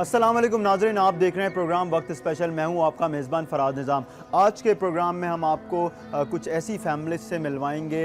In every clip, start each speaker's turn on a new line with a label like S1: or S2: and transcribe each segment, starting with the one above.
S1: अस्सलाम वालेकुम नाज़रीन, आप देख रहे हैं प्रोग्राम वक्त स्पेशल। मैं हूं आपका मेज़बान फ़राद निज़ाम। आज के प्रोग्राम में हम आपको कुछ ऐसी फैमिली से मिलवाएंगे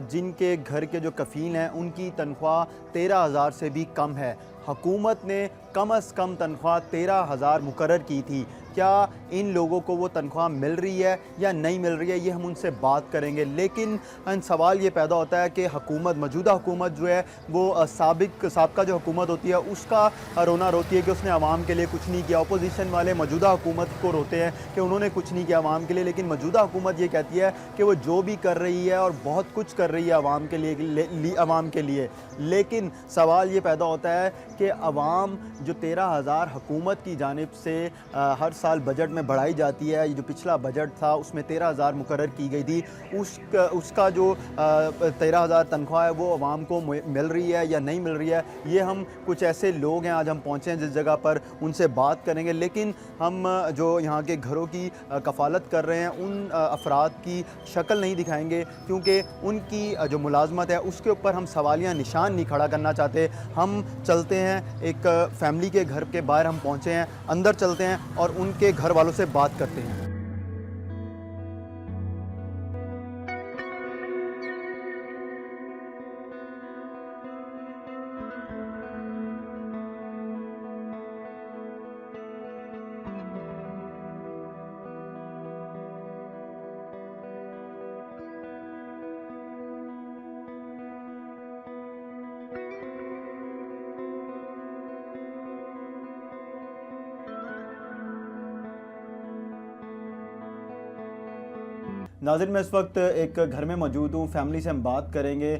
S1: जिनके घर के जो कफ़ील हैं उनकी तनख्वाह 13,000 से भी कम है। हुकूमत ने कम अज़ कम तनख्वाह 13,000 मुकर्रर की थी। क्या इन लोगों को वो तनख्वाह मिल रही है या नहीं मिल रही है, ये हम उनसे बात करेंगे। लेकिन सवाल ये पैदा होता है कि हुकूमत, मौजूदा हुकूमत जो है वो साबिका जो हुकूमत होती है उसका रोना रोती है कि उसने आवाम के लिए कुछ नहीं किया। अपोजिशन वाले मौजूदा हुकूमत को रोते हैं कि उन्होंने कुछ नहीं किया आवाम के लिए, लेकिन मौजूदा हुकूमत ये कहती है कि वो जो भी कर रही है और बहुत कुछ कर रही है आवाम के लिए, आवाम के लिए। लेकिन सवाल ये पैदा होता है कि आवाम जो 13,000 हुकूमत की जानिब से हर साल बजट में बढ़ाई जाती है, ये जो पिछला बजट था उसमें 13,000 मुकर्रर की गई थी, उसका जो 13,000 तनख्वाह है वो आवाम को मिल रही है या नहीं मिल रही है। ये हम कुछ ऐसे लोग हैं, आज हम पहुँचे हैं जिस जगह पर, उनसे बात करेंगे। लेकिन हम जो यहाँ के घरों की कफ़ालत कर रहे हैं उन अफराद की शक्ल नहीं दिखाएंगे, क्योंकि उनकी जो मुलाजमत है उसके ऊपर हम सवालिया निशान नहीं खड़ा करना चाहते। हम चलते हैं एक फैमिली के घर के बाहर, हम पहुँचे हैं, अंदर चलते हैं और उनके घर वालों से बात करते हैं। नाज़रीन, मैं इस वक्त एक घर में मौजूद हूँ। फैमिली से हम बात करेंगे।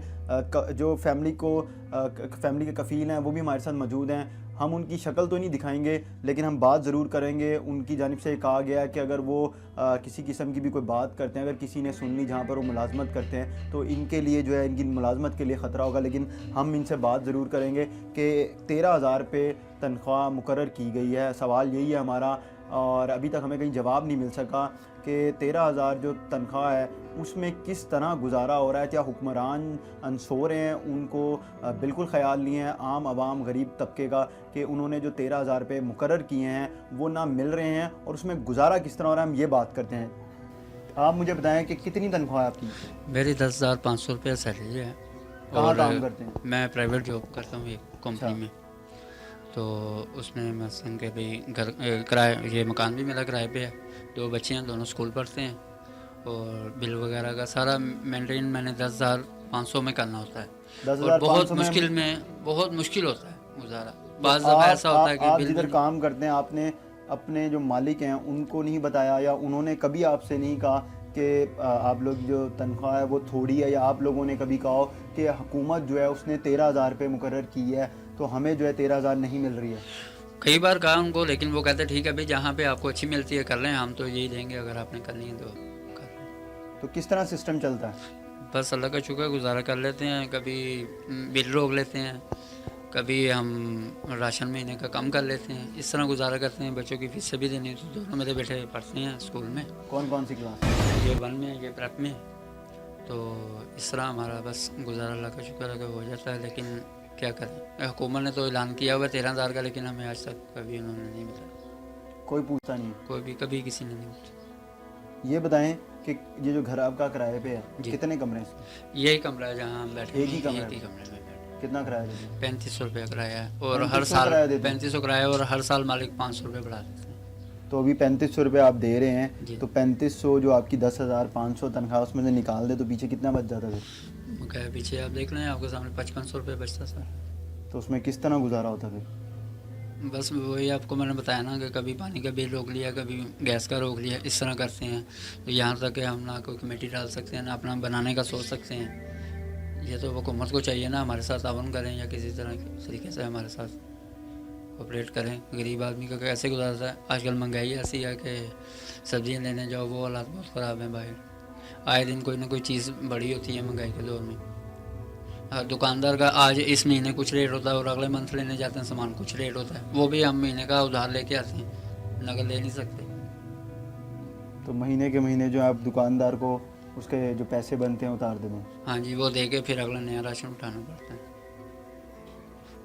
S1: जो फैमिली के कफ़ील हैं वो भी हमारे साथ मौजूद हैं। हम उनकी शक्ल तो नहीं दिखाएंगे, लेकिन हम बात ज़रूर करेंगे। उनकी जानिब से कहा गया है कि अगर वो किसी किस्म की भी कोई बात करते हैं, अगर किसी ने सुन ली जहाँ पर वो मुलाजमत करते हैं, तो इनके लिए जो है, इनकी मुलाजमत के लिए ख़तरा होगा। लेकिन हम इनसे बात ज़रूर करेंगे कि 13,000 रुपये तनख्वाह मुकर्रर की गई है। सवाल यही है हमारा, और अभी तक हमें कहीं जवाब नहीं मिल सका कि 13,000 जो तनख्वाह है उसमें किस तरह गुजारा हो रहा है। क्या हुक्मरान अनसोर हैं, उनको बिल्कुल ख्याल नहीं है आम आवाम गरीब तबके का कि उन्होंने जो 13,000 रुपये मुकर्रर किए हैं वो ना मिल रहे हैं, और उसमें गुजारा किस तरह हो रहा है, हम ये बात करते हैं। आप मुझे बताएं कि कितनी तनख्वाह है आपकी?
S2: मेरी 10,500 रुपये सैलरी है।
S1: कहाँ काम करते हैं?
S2: मैं प्राइवेट जॉब करता हूँ एक कंपनी में। तो उसमें मसलन के भी घर किराए, ये मकान भी मेरा किराए पे है, 2 बच्चे हैं, दोनों स्कूल पढ़ते हैं, और बिल वगैरह का सारा मेंटेन मैंने 10,500 में करना होता है। और बहुत मुश्किल होता है गुजारा। बाज़ दफ़ा ऐसा होता है कि
S1: आप जिधर काम करते हैं, आपने अपने जो मालिक हैं उनको नहीं बताया, या उन्होंने कभी आपसे नहीं कहा कि आप लोग जो तनख्वाह है वो थोड़ी है, या आप लोगों ने कभी कहा कि हुकूमत जो है उसने 13,000 रुपये मुकर्रर की है तो हमें जो है 13,000 नहीं मिल रही है?
S2: कई बार कहा उनको, लेकिन वो कहते ठीक है भाई, जहाँ पे आपको अच्छी मिलती है कर लें, हम तो यही देंगे, अगर आपने करनी है तो कर लें।
S1: तो किस तरह सिस्टम चलता है?
S2: बस अल्लाह का शुक्र, गुजारा कर लेते हैं। कभी बिल रोक लेते हैं, कभी हम राशन महीने का कम कर लेते हैं, इस तरह गुजारा करते हैं। बच्चों की फीस भी देनी, तो दोनों मेरे बेटे पढ़ते हैं स्कूल में।
S1: कौन कौन सी क्लास?
S2: ये 1 में, ये प्रेप में। तो इस तरह हमारा बस गुजारा अल्लाह का शुक्र है कि हो जाता है। लेकिन क्या करें, हुकूमत ने तो ऐलान किया हुआ 13,000 का, लेकिन हमें आज तक कभी उन्होंने नहीं बताया।
S1: कोई पूछता नहीं?
S2: कोई भी कभी किसी ने नहीं पूछा।
S1: ये बताएं कि ये जो घर आपका किराए पे है, कितने कमरे हैं?
S2: यही कमरा है जहाँ हम बैठे।
S1: एक ही कमरे
S2: में।
S1: कितना किराया देते हैं?
S2: 3500 रुपये किराया है, और हर साल 3500 किराया, और हर साल मालिक 500 रुपये बढ़ा देते हैं।
S1: तो अभी 3500 रुपये आप दे रहे हैं, तो 3500 जो आपकी 10,500 तनख्वाह उसमें से निकाल दे तो पीछे कितना बच जाता है?
S2: क्या पीछे आप देख लें, आपके सामने 5500 रुपये बचता सर।
S1: तो उसमें किस तरह गुजारा होता फिर?
S2: बस वही आपको मैंने बताया ना कि कभी पानी का बिल रोक लिया, कभी गैस का रोक लिया, इस तरह करते हैं। तो यहाँ तक कि हम ना कोई कमेटी डाल सकते हैं, ना अपना बनाने का सोच सकते हैं। ये तो हुकूमत को चाहिए ना हमारे साथ ताउन करें, या किसी तरह के तरीके से हमारे साथ ऑपरेट करें। गरीब आदमी का कैसे गुजारता है? आजकल महंगाई ऐसी है कि सब्जियाँ लेने जाओ वो हालात बहुत ख़राब हैं बाहर। आए दिन कोई ना कोई चीज़ बड़ी होती है महंगाई के दौर में। दुकानदार का आज इस महीने कुछ रेट होता है, और अगले मंथ लेने जाते हैं सामान कुछ रेट होता है। वो भी हम महीने का उधार लेके आते हैं, नकद ले नहीं सकते।
S1: तो महीने के महीने जो आप दुकानदार को उसके जो पैसे बनते हैं उतार देते हैं?
S2: हाँ जी, वो दे के फिर अगला नया राशन उठाना पड़ता है।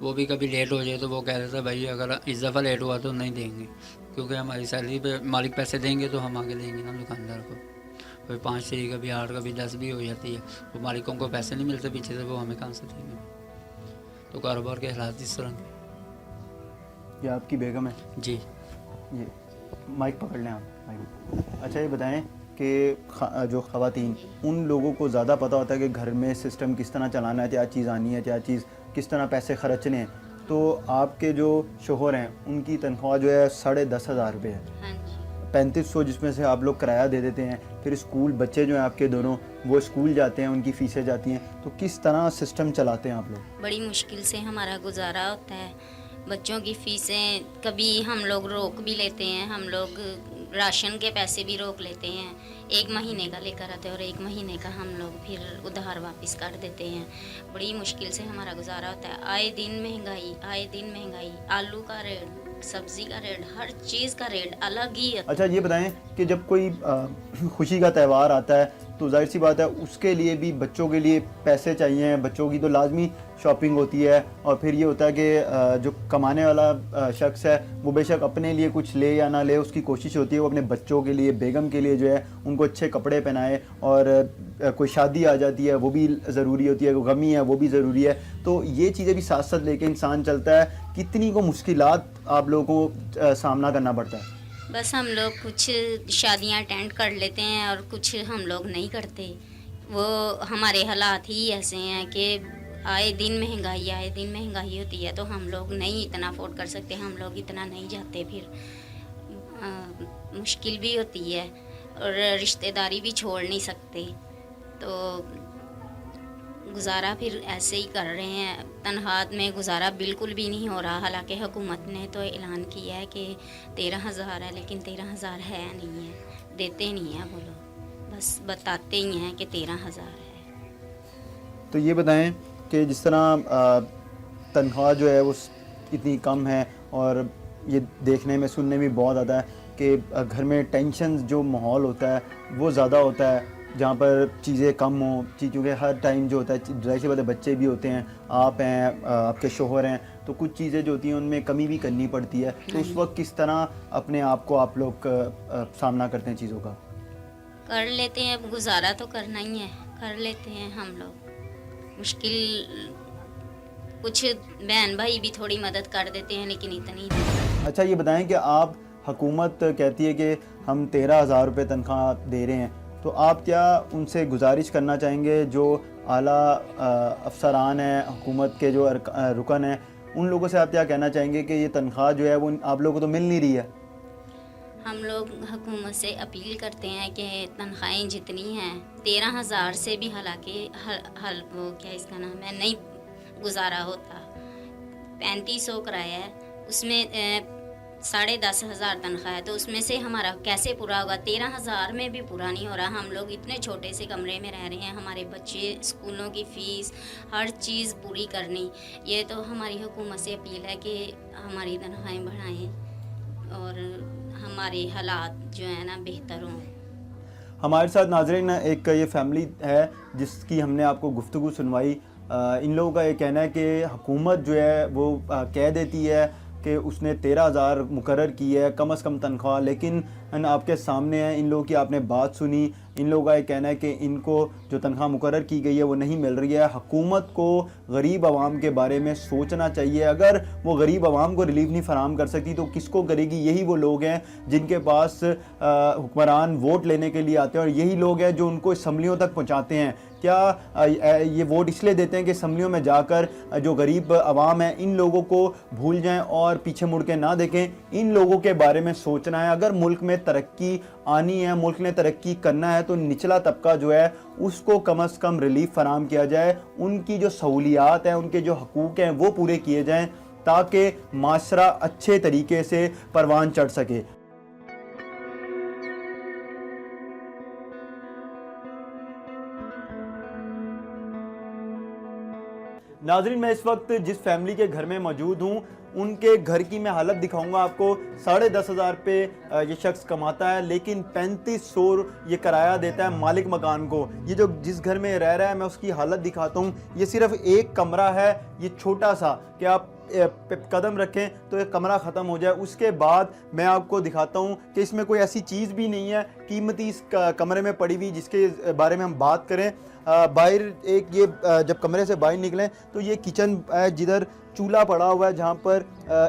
S2: वो भी कभी लेट हो जाए तो वो कह देता है भाई अगर इस दफ़ा लेट हुआ तो नहीं देंगे, क्योंकि हमारी सैलरी पे मालिक पैसे देंगे तो हम आगे देंगे ना दुकानदार को। कभी 5 तरीक, कभी 8, कभी 10 भी हो जाती है, तो मालिकों को पैसे नहीं मिलते पीछे से, वो हमें कहाँ से देंगे। तो कारोबार के हालात इस तरह के।
S1: ये आपकी बेगम है?
S2: जी।
S1: ये माइक पकड़ लें आप, माइक। अच्छा, ये बताएं कि जो ख़वातीन, उन लोगों को ज़्यादा पता होता है कि घर में सिस्टम किस तरह चलाना है, क्या चीज़ आनी है, क्या चीज़ किस तरह पैसे खर्चने हैं। तो आपके जो शोहर हैं उनकी तनख्वाह जो है 10,500 रुपये है।
S3: हाँ जी।
S1: 3500 जिसमें से आप लोग किराया दे देते हैं, फिर स्कूल बच्चे जो हैं आपके दोनों वो स्कूल जाते हैं, उनकी फ़ीसें जाती हैं, तो किस तरह सिस्टम चलाते हैं आप लोग?
S3: बड़ी मुश्किल से हमारा गुजारा होता है। बच्चों की फ़ीसें कभी हम लोग रोक भी लेते हैं, हम लोग राशन के पैसे भी रोक लेते हैं। 1 महीने का लेकर आते हैं और 1 महीने का हम लोग फिर उधार वापस कर देते हैं। बड़ी मुश्किल से हमारा गुजारा होता है। आए दिन महंगाई, आए दिन महंगाई। आलू का रेट, सब्ज़ी का रेट, हर चीज़ का रेट अलग ही है।
S1: अच्छा, ये बताएं कि जब कोई खुशी का त्यौहार आता है तो जाहिर सी बात है उसके लिए भी बच्चों के लिए पैसे चाहिए, बच्चों की तो लाजमी शॉपिंग होती है। और फिर ये होता है कि जो कमाने वाला शख्स है वो बेशक अपने लिए कुछ ले या ना ले, उसकी कोशिश होती है वो अपने बच्चों के लिए, बेगम के लिए जो है उनको अच्छे कपड़े पहनाए। और कोई शादी आ जाती है वो भी ज़रूरी होती है, कोई गमी है वो भी ज़रूरी है। तो ये चीज़ें भी साथ साथ लेके इंसान चलता है। कितनी को मुश्किलात आप लोगों को सामना करना पड़ता है?
S3: बस हम लोग कुछ शादियां अटेंड कर लेते हैं और कुछ हम लोग नहीं करते। वो हमारे हालात ही ऐसे हैं कि आए दिन महंगाई, आए दिन महंगाई होती है, तो हम लोग नहीं इतना अफोर्ड कर सकते, हम लोग इतना नहीं जाते। फिर मुश्किल भी होती है और रिश्तेदारी भी छोड़ नहीं सकते, तो गुजारा फिर ऐसे ही कर रहे हैं। तनख्वाह में गुजारा बिल्कुल भी नहीं हो रहा। हालांकि हुकूमत ने तो ऐलान किया है कि 13,000 है, लेकिन 13,000 है नहीं है, देते नहीं हैं वो लोग, बस बताते ही हैं कि 13,000 है।
S1: तो ये बताएं कि जिस तरह तनख्वाह जो है वो इतनी कम है, और ये देखने में सुनने में बहुत आता है कि घर में टेंशन जो माहौल होता है वो ज़्यादा होता है, जहाँ पर चीज़ें कम हों, क्योंकि हर टाइम जो होता है जाहिर सी बात है बच्चे भी होते हैं, आप हैं, आपके शोहर हैं, तो कुछ चीज़ें जो होती हैं उनमें कमी भी करनी पड़ती है। तो उस वक्त किस तरह अपने आप को आप लोग सामना करते हैं चीज़ों का?
S3: कर लेते हैं, अब गुजारा तो करना ही है, कर लेते हैं हम लोग। मुश्किल कुछ बहन भाई भी थोड़ी मदद कर देते हैं, लेकिन इतनी नहीं।
S1: अच्छा, ये बताएं कि आप, हुकूमत कहती है कि हम 13,000 रुपये तनख्वाह दे रहे हैं, तो आप क्या उनसे गुजारिश करना चाहेंगे जो आला अफसरान हैं, हुकूमत के जो रुकन हैं, उन लोगों से आप क्या कहना चाहेंगे कि ये तनख्वाह जो है वो आप लोगों को तो मिल नहीं रही है?
S3: हम लोग हुकूमत से अपील करते हैं कि तनख्वाहें जितनी हैं 13,000 से भी, हालांकि हल वो क्या इसका नाम है, नहीं गुजारा होता। 3500 किराया है, उसमें 10,500 तनख्वाह है, तो उसमें से हमारा कैसे पूरा होगा? 13,000 में भी पूरा नहीं हो रहा। हम लोग इतने छोटे से कमरे में रह रहे हैं, हमारे बच्चे, स्कूलों की फ़ीस, हर चीज़ पूरी करनी। ये तो हमारी हुकूमत से अपील है कि हमारी तनख्वाहें बढ़ाएं और हमारे हालात जो है ना बेहतर हों।
S1: हमारे साथ नाज़रीन एक ये फैमिली है जिसकी हमने आपको गुफ्तगू सुनवाई। इन लोगों का ये कहना है कि हुकूमत जो है वो कह देती है कि उसने 13,000 मुकर्रर की है कम से कम तनख्वाह, लेकिन आपके सामने है, इन लोगों की आपने बात सुनी। इन लोगों का ये कहना है कि इनको जो तनख्वाह मुकर्रर की गई है वो नहीं मिल रही है। हुकूमत को गरीब आवाम के बारे में सोचना चाहिए। अगर वो गरीब आवाम को रिलीफ नहीं फराम कर सकती तो किसको करेगी? यही वो लोग हैं जिनके पास हुक्मरान वोट लेने के लिए आते हैं, और यही लोग हैं जो उनको असम्बलियों तक पहुँचाते हैं। क्या ये वोट इसलिए देते हैं कि असम्बलियों में जाकर जो गरीब आवाम है इन लोगों को भूल जाएं और पीछे मुड़ के ना देखें? इन लोगों के बारे में सोचना है। अगर मुल्क में तरक्की आनी है, मुल्क ने तरक्की करना है, तो निचला तबका जो है उसको कम से कम रिलीफ फराम किया जाए, उनकी जो सहूलियात हैं, उनके जो हकूक़ हैं वो पूरे किए जाएँ, ताकि माशरा अच्छे तरीके से परवान चढ़ सके। नाज़रीन, मैं इस वक्त जिस फैमिली के घर में मौजूद हूँ उनके घर की मैं हालत दिखाऊंगा आपको। 10,500 पे ये शख्स कमाता है, लेकिन 3500 ये किराया देता है मालिक मकान को। ये जो जिस घर में रह रहा है मैं उसकी हालत दिखाता हूँ। ये सिर्फ एक कमरा है, ये छोटा सा, कि आप कदम रखें तो ये कमरा ख़त्म हो जाए। उसके बाद मैं आपको दिखाता हूँ कि इसमें कोई ऐसी चीज़ भी नहीं है कीमती इस कमरे में पड़ी हुई जिसके बारे में हम बात करें। बाहर एक ये जब कमरे से बाहर निकलें तो ये किचन है जिधर चूल्हा पड़ा हुआ है, जहाँ पर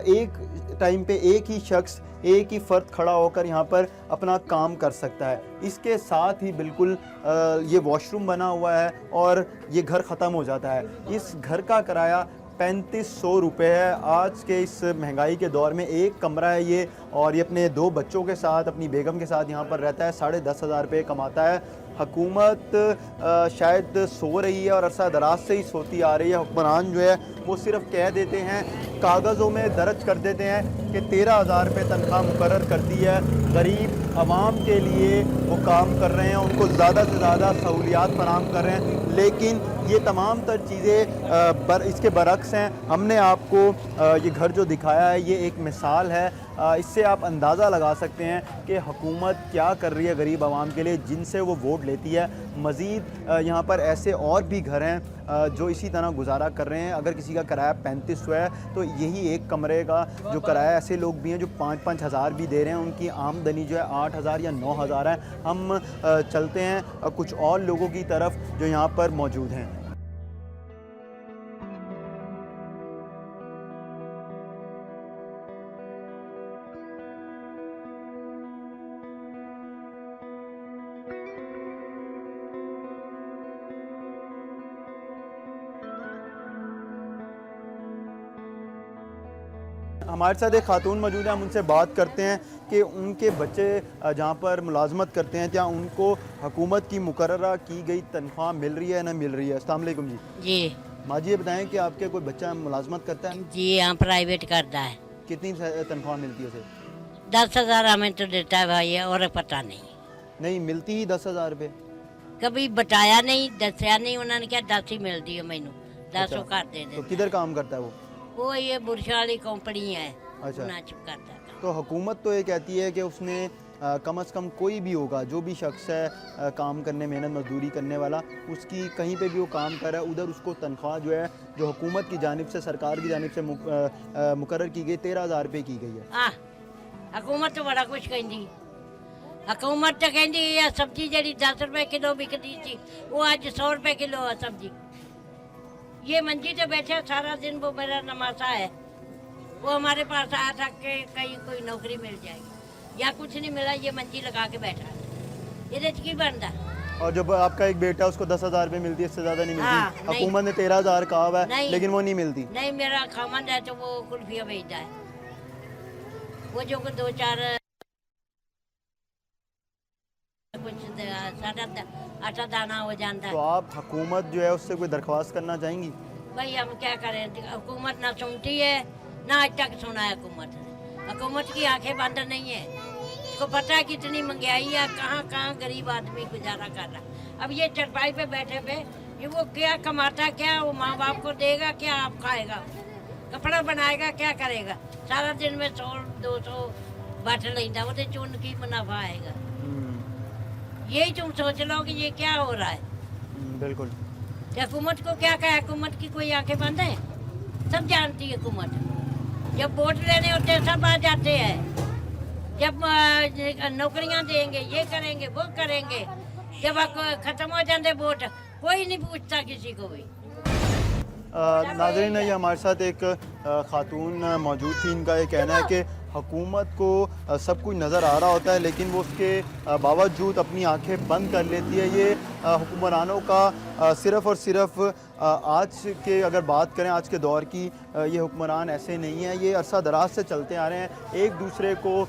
S1: एक टाइम पे एक ही शख्स, एक ही फ़र्द खड़ा होकर यहाँ पर अपना काम कर सकता है। इसके साथ ही बिल्कुल ये वॉशरूम बना हुआ है और ये घर ख़त्म हो जाता है। इस घर का किराया 3500 रुपये है। आज के इस महंगाई के दौर में एक कमरा है ये, और ये अपने 2 बच्चों के साथ, अपनी बेगम के साथ यहाँ पर रहता है। 10,500 रुपये कमाता है। हुकूमत शायद सो रही है और अरसा दराज से ही सोती आ रही है। हुक्मरान जो है वो सिर्फ कह देते हैं, कागज़ों में दर्ज कर देते हैं कि 13,000 रुपये तनख्वाह मुकर्रर कर दी है। गरीब आवाम के लिए वो काम कर रहे हैं, उनको ज़्यादा से ज़्यादा सहूलियात फराहम कर रहे हैं, लेकिन ये तमाम तर चीज़ें इसके बरक्स हैं। हमने आपको ये घर जो दिखाया है ये एक मिसाल है। इससे आप अंदाज़ा लगा सकते हैं कि हुकूमत क्या कर रही है गरीब आवाम के लिए, जिनसे वो वोट लेती है। मज़ीद यहाँ पर ऐसे और भी घर हैं जो इसी तरह गुजारा कर रहे हैं। अगर किसी का किराया 3500 है तो यही एक कमरे का जो किराया, ऐसे लोग भी हैं जो 5-5 हज़ार भी दे रहे हैं। उनकी आमदनी जो है 8,000 या 9,000 है। हम चलते हैं कुछ और लोगों की तरफ जो यहाँ पर मौजूद हैं। हमारे साथ एक खातून मौजूद है, हम उनसे बात करते हैं कि उनके बच्चे जहाँ पर मुलाजमत करते हैं क्या उनको हुकूमत की मुकर्ररा की गई तनख्वाह मिल रही है ना मिल रही है। अस्सलाम वालेकुम जी।
S4: जी
S1: माँ जी ये बताएं कि आपके कोई बच्चा मुलाजमत करता है?
S4: जी यहाँ प्राइवेट करता है।
S1: कितनी तनख्वाह मिलती है उसे?
S4: 10,000 हमें तो देता है भाई, और पता नहीं।
S1: नहीं मिलती ही 10,000 रुपये।
S4: कभी बताया नहीं, दसिया नहीं, उन्होंने क्या 10 ही मिलती है मैनू, 10
S1: अच्छा।
S4: कर दे
S1: तो किधर काम करता है वो?
S4: वो ये बुरश वाली कंपनी है।
S1: अच्छा।
S4: नाच करता है।
S1: तो हुकूमत तो ये कहती है कि उसने कम से कम कोई भी होगा जो भी शख्स है काम करने, मेहनत मजदूरी करने वाला, उसकी कहीं पे भी वो काम कर रहा है उधर उसको तनख्वाह जो है जो हुकूमत की जानिब से, सरकार की जानिब से मुकर्रर की गई 13,000 रुपये की गई है।
S4: हुकूमत तो बड़ा कुछ कहती। हुकूमत तो कहती है सब्जी जी 10 रुपए किलो बिकती थी वो आज 100 रुपए किलो है सब्जी। ये मंजी तो बैठे सारा दिन, वो मेरा नमासा है, वो हमारे पास आया था कि कहीं कोई नौकरी मिल जाएगी, या कुछ नहीं मिला, ये मंजी लगा के बैठा है। ये की बनता।
S1: और जब आपका एक बेटा उसको 10,000 रुपये मिलती है, इससे ज़्यादा नहीं मिलती।
S4: नहीं।
S1: हुकूमत ने 13,000 कहा हुआ है लेकिन वो नहीं मिलती।
S4: नहीं, मेरा खामन है तो वो कुल्फिया भेजता है, वो जो 2-4 कुछ आटा दाना हो जाता है।
S1: तो आप हुकूमत जो है उससे कोई दरख्वास्त करना चाहेंगी?
S4: भाई हम क्या करें, हुकूमत ना सुनती है, ना आज तक सुना है हुकूमत ने। हुकूमत की आंखें बंद नहीं है, इसको पता है कितनी महंगाई है, कहाँ कहाँ गरीब आदमी गुजारा कर रहा है। अब ये चरपाई पे बैठे पे ये वो क्या कमाता, क्या वो माँ बाप को देगा, क्या आप खाएगा, कपड़ा बनाएगा, क्या करेगा। सारा दिन में 100-200 बट लेता, वो तो चुन की मुनाफा आएगा। यही तुम सोच लो कि ये क्या हो रहा है।
S1: बिल्कुल।
S4: हुकूमत को क्या कहे, हुकूमत की कोई आंखें बंद है? सब जानती है हुकूमत। जब वोट लेने होते हैं सब आ जाते हैं, जब नौकरियां देंगे, ये करेंगे, वो करेंगे, जब खत्म हो जाते वोट कोई नहीं पूछता किसी को भी।
S1: नाज़रीन, ये हमारे साथ एक खातून मौजूद थी, इनका ये कहना है कि हुकूमत को सब कुछ नज़र आ रहा होता है लेकिन वो उसके बावजूद अपनी आंखें बंद कर लेती है। ये हुक्मरानों का सिर्फ़ और सिर्फ आज के अगर बात करें आज के दौर की, ये हुक्मरान ऐसे नहीं हैं। ये अरसा दराज से चलते आ रहे हैं, एक दूसरे को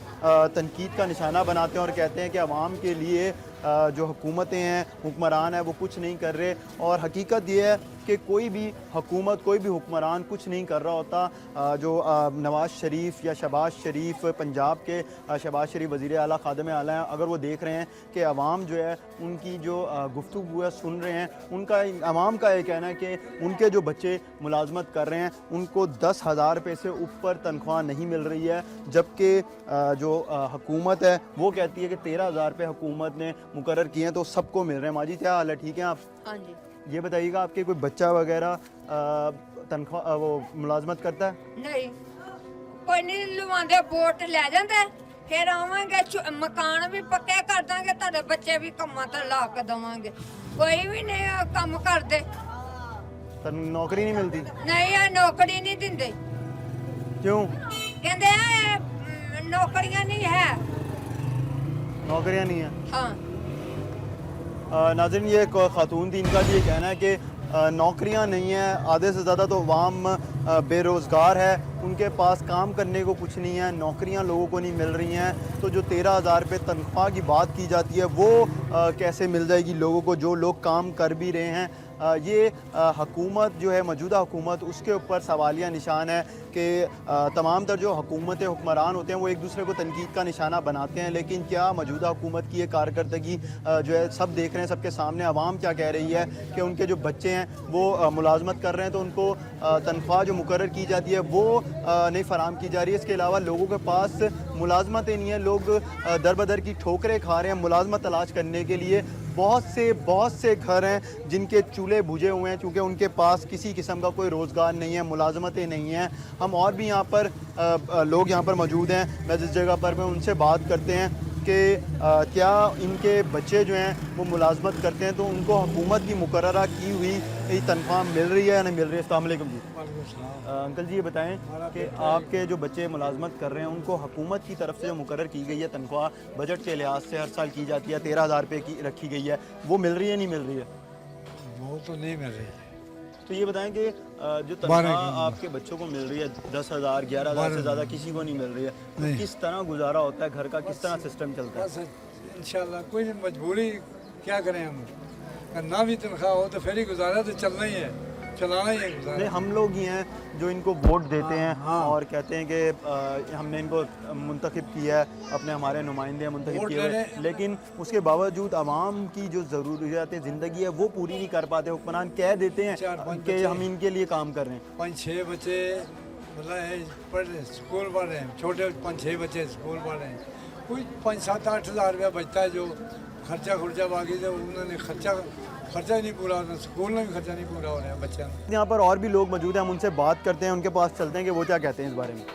S1: तनकीद का निशाना बनाते हैं और कहते हैं कि आवाम के लिए जो हुकूमतें हैं, हुक्मरान है, वो कुछ नहीं कर रहे। और हकीकत ये है कि कोई भी हुकूमत, कोई भी हुक्मरान कुछ नहीं कर रहा होता। जो नवाज़ शरीफ या शहबाज शरीफ, पंजाब के शहबाज शरीफ वज़ीर आला, खादिम आला हैं, अगर वो देख रहे हैं कि आवाम जो है उनकी जो गुफ्तगू है सुन रहे हैं, उनका आवाम का ये कहना है कि उनके जो बच्चे मुलाजमत कर रहे हैं उनको 10,000 रुपये से ऊपर तनख्वाह नहीं मिल रही है, जबकि जो हुकूमत है वो कहती है कि 13,000 रुपये हुकूमत ने मुकर्रर किए हैं तो सबको मिल रहे हैं। माजी क्या हाल है, ठीक है आप?
S5: हाँ जी।
S1: ये बताइएगा आपके कोई बच्चा वगैरह तनख्वाह वो मुलाजमत करता है?
S5: नहीं, कोई नहीं लवांदे, वोट ले जाते, फिर आवांगे मकान भी पक्के कर देंगे, तेरे बच्चे भी कम्मा ते ला के देवांगे। कोई भी नहीं काम करते,
S1: नौकरी नहीं मिलती?
S5: नहीं है, नौकरी नहीं दिंदे।
S1: क्यों?
S5: कहते नौकरियां नहीं है।
S1: नौकरियां नहीं है?
S5: हाँ।
S1: नाज़रीन, ये एक खातून थी, इनका भी ये कहना है कि नौकरियां नहीं है, आधे से ज़्यादा तो अवाम बेरोज़गार है, उनके पास काम करने को कुछ नहीं है, नौकरियां लोगों को नहीं मिल रही हैं, तो जो 13,000 रुपये तनख्वाह की बात की जाती है वो कैसे मिल जाएगी लोगों को जो लोग काम कर भी रहे हैं। ये हुकूमत जो है, मौजूदा हुकूमत, उसके ऊपर सवालिया निशान है कि तमाम तर जो हुकूमतें हुक्मरान होते हैं वो एक दूसरे को तनकीद का निशाना बनाते हैं, लेकिन क्या मौजूदा हुकूमत की ये कारकर्दगी जो है सब देख रहे हैं, सबके सामने आवाम क्या कह रही है कि उनके जो बच्चे हैं वो मुलाजमत कर रहे हैं तो उनको तनख्वाह जो मुकर्रर की जाती है वो नहीं फराम की जा रही है। इसके अलावा लोगों के पास मुलाजमतें नहीं हैं, लोग दर बदर की ठोकरें खा रहे हैं मुलाजमत तलाश करने के लिए। बहुत से घर हैं जिनके चूल्हे बुझे हुए हैं क्योंकि उनके पास किसी किस्म का कोई रोज़गार नहीं है, मुलाजमतें नहीं हैं। हम और भी यहाँ पर लोग यहाँ पर मौजूद हैं, मैं जिस जगह पर मैं उनसे बात करते हैं कि क्या इनके बच्चे जो हैं वो मुलाजमत करते हैं तो उनको हुकूमत की मुकर्ररा की हुई तनख्वाह मिल रही है या नहीं मिल रही है। अस्सलाम वालेकुम जी। अंकल जी, ये बताएं कि आपके जो बच्चे मुलाजमत कर रहे हैं उनको हुकूमत की तरफ से जो मुकर्रर की गई है तनख्वाह बजट के लिहाज से हर साल की जाती है 13,000 रुपये की रखी गई है, वो मिल रही है नहीं मिल रही है?
S6: वो तो नहीं मिल रही।
S1: तो ये बताएं कि जो तनख्वाह आपके बच्चों को मिल रही है 10,000 11,000 से ज़्यादा किसी को नहीं मिल रही है, तो किस तरह गुजारा होता है घर का, किस तरह सिस्टम चलता है?
S6: इंशाल्लाह कोई नहीं, मजबूरी क्या करें हम, ना भी तनख्वाह हो तो फिर ही गुजारा तो चलना ही है, चलाना ही है गुजारा।
S1: नहीं, हम लोग ही हैं जो इनको वोट देते हैं और कहते हैं कि हमने इनको मुंतखब किया है, अपने हमारे नुमाइंदे मुंतखब किए हुए, लेकिन उसके बावजूद आवाम की जो ज़रूरियात ज़िंदगी है वो पूरी नहीं कर पाते। हुक्मरान कह देते हैं कि हम इनके लिए काम कर रहे हैं।
S6: 5-6 बच्चे मतलब पढ़ स्कूल पढ़ रहे हैं, छोटे 5-6 बच्चे स्कूल पढ़ रहे हैं, कोई 5-7-8 हज़ार रुपया बचता है जो खर्चा बाकी से उन्होंने खर्चा ही नहीं पूरा होता, स्कूल में भी खर्चा नहीं पूरा हो रहा है बच्चा।
S1: यहाँ पर और भी लोग मौजूद हैं, हम उनसे बात करते हैं, उनके पास चलते हैं कि वो क्या कहते हैं इस बारे में।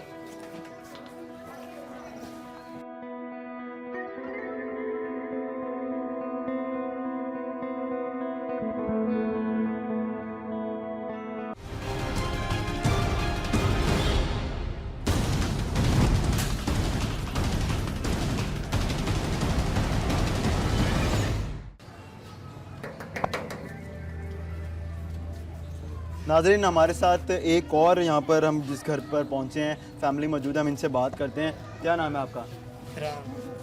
S1: नाज़रीन, हमारे साथ एक और यहाँ पर हम जिस घर पर पहुँचे हैं फैमिली मौजूद है, हम इनसे बात करते हैं। क्या नाम है आपका?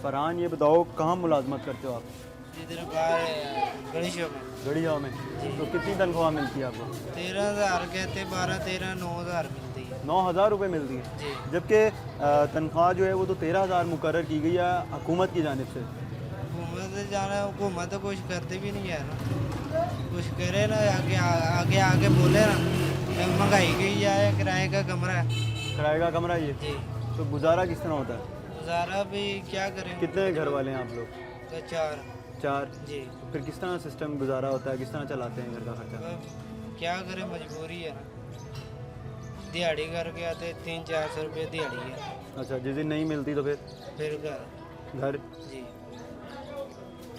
S1: फरहान। ये बताओ कहाँ मुलाजमत करते हो आप?
S7: इधर बाहर गणेशों में।
S1: गढ़िया में? तो कितनी तनख्वाह मिलती है आपको?
S7: 13,000 कहते, 12-13, 9,000 मिलती है।
S1: 9,000 रुपये मिलती है,
S7: जी।
S1: जबकि तनख्वाह जो है वो तो 13,000 मुकर्रर की गई है हुकूमत की जानिब से।
S7: हुकूमत जाना, हुकूमत तो कुछ करती भी नहीं है ना, कुछ करे ना, आगे बोले ना, महंगाई गई है, किराए का कमरा है।
S1: किराए का कमरा ये?
S7: जी।
S1: तो गुजारा किस तरह होता है?
S7: गुजारा भी क्या करें।
S1: कितने घर वाले हैं आप लोग?
S7: तो 4।
S1: 4?
S7: जी।
S1: तो फिर किस तरह सिस्टम गुजारा होता है, किस तरह चलाते हैं घर का खर्चा?
S7: अब क्या करें, मजबूरी है ना, दिहाड़ी करके आते 300-400 रुपये दिहाड़ी है।
S1: अच्छा, जिस दिन नहीं मिलती तो फिर घर?
S7: जी।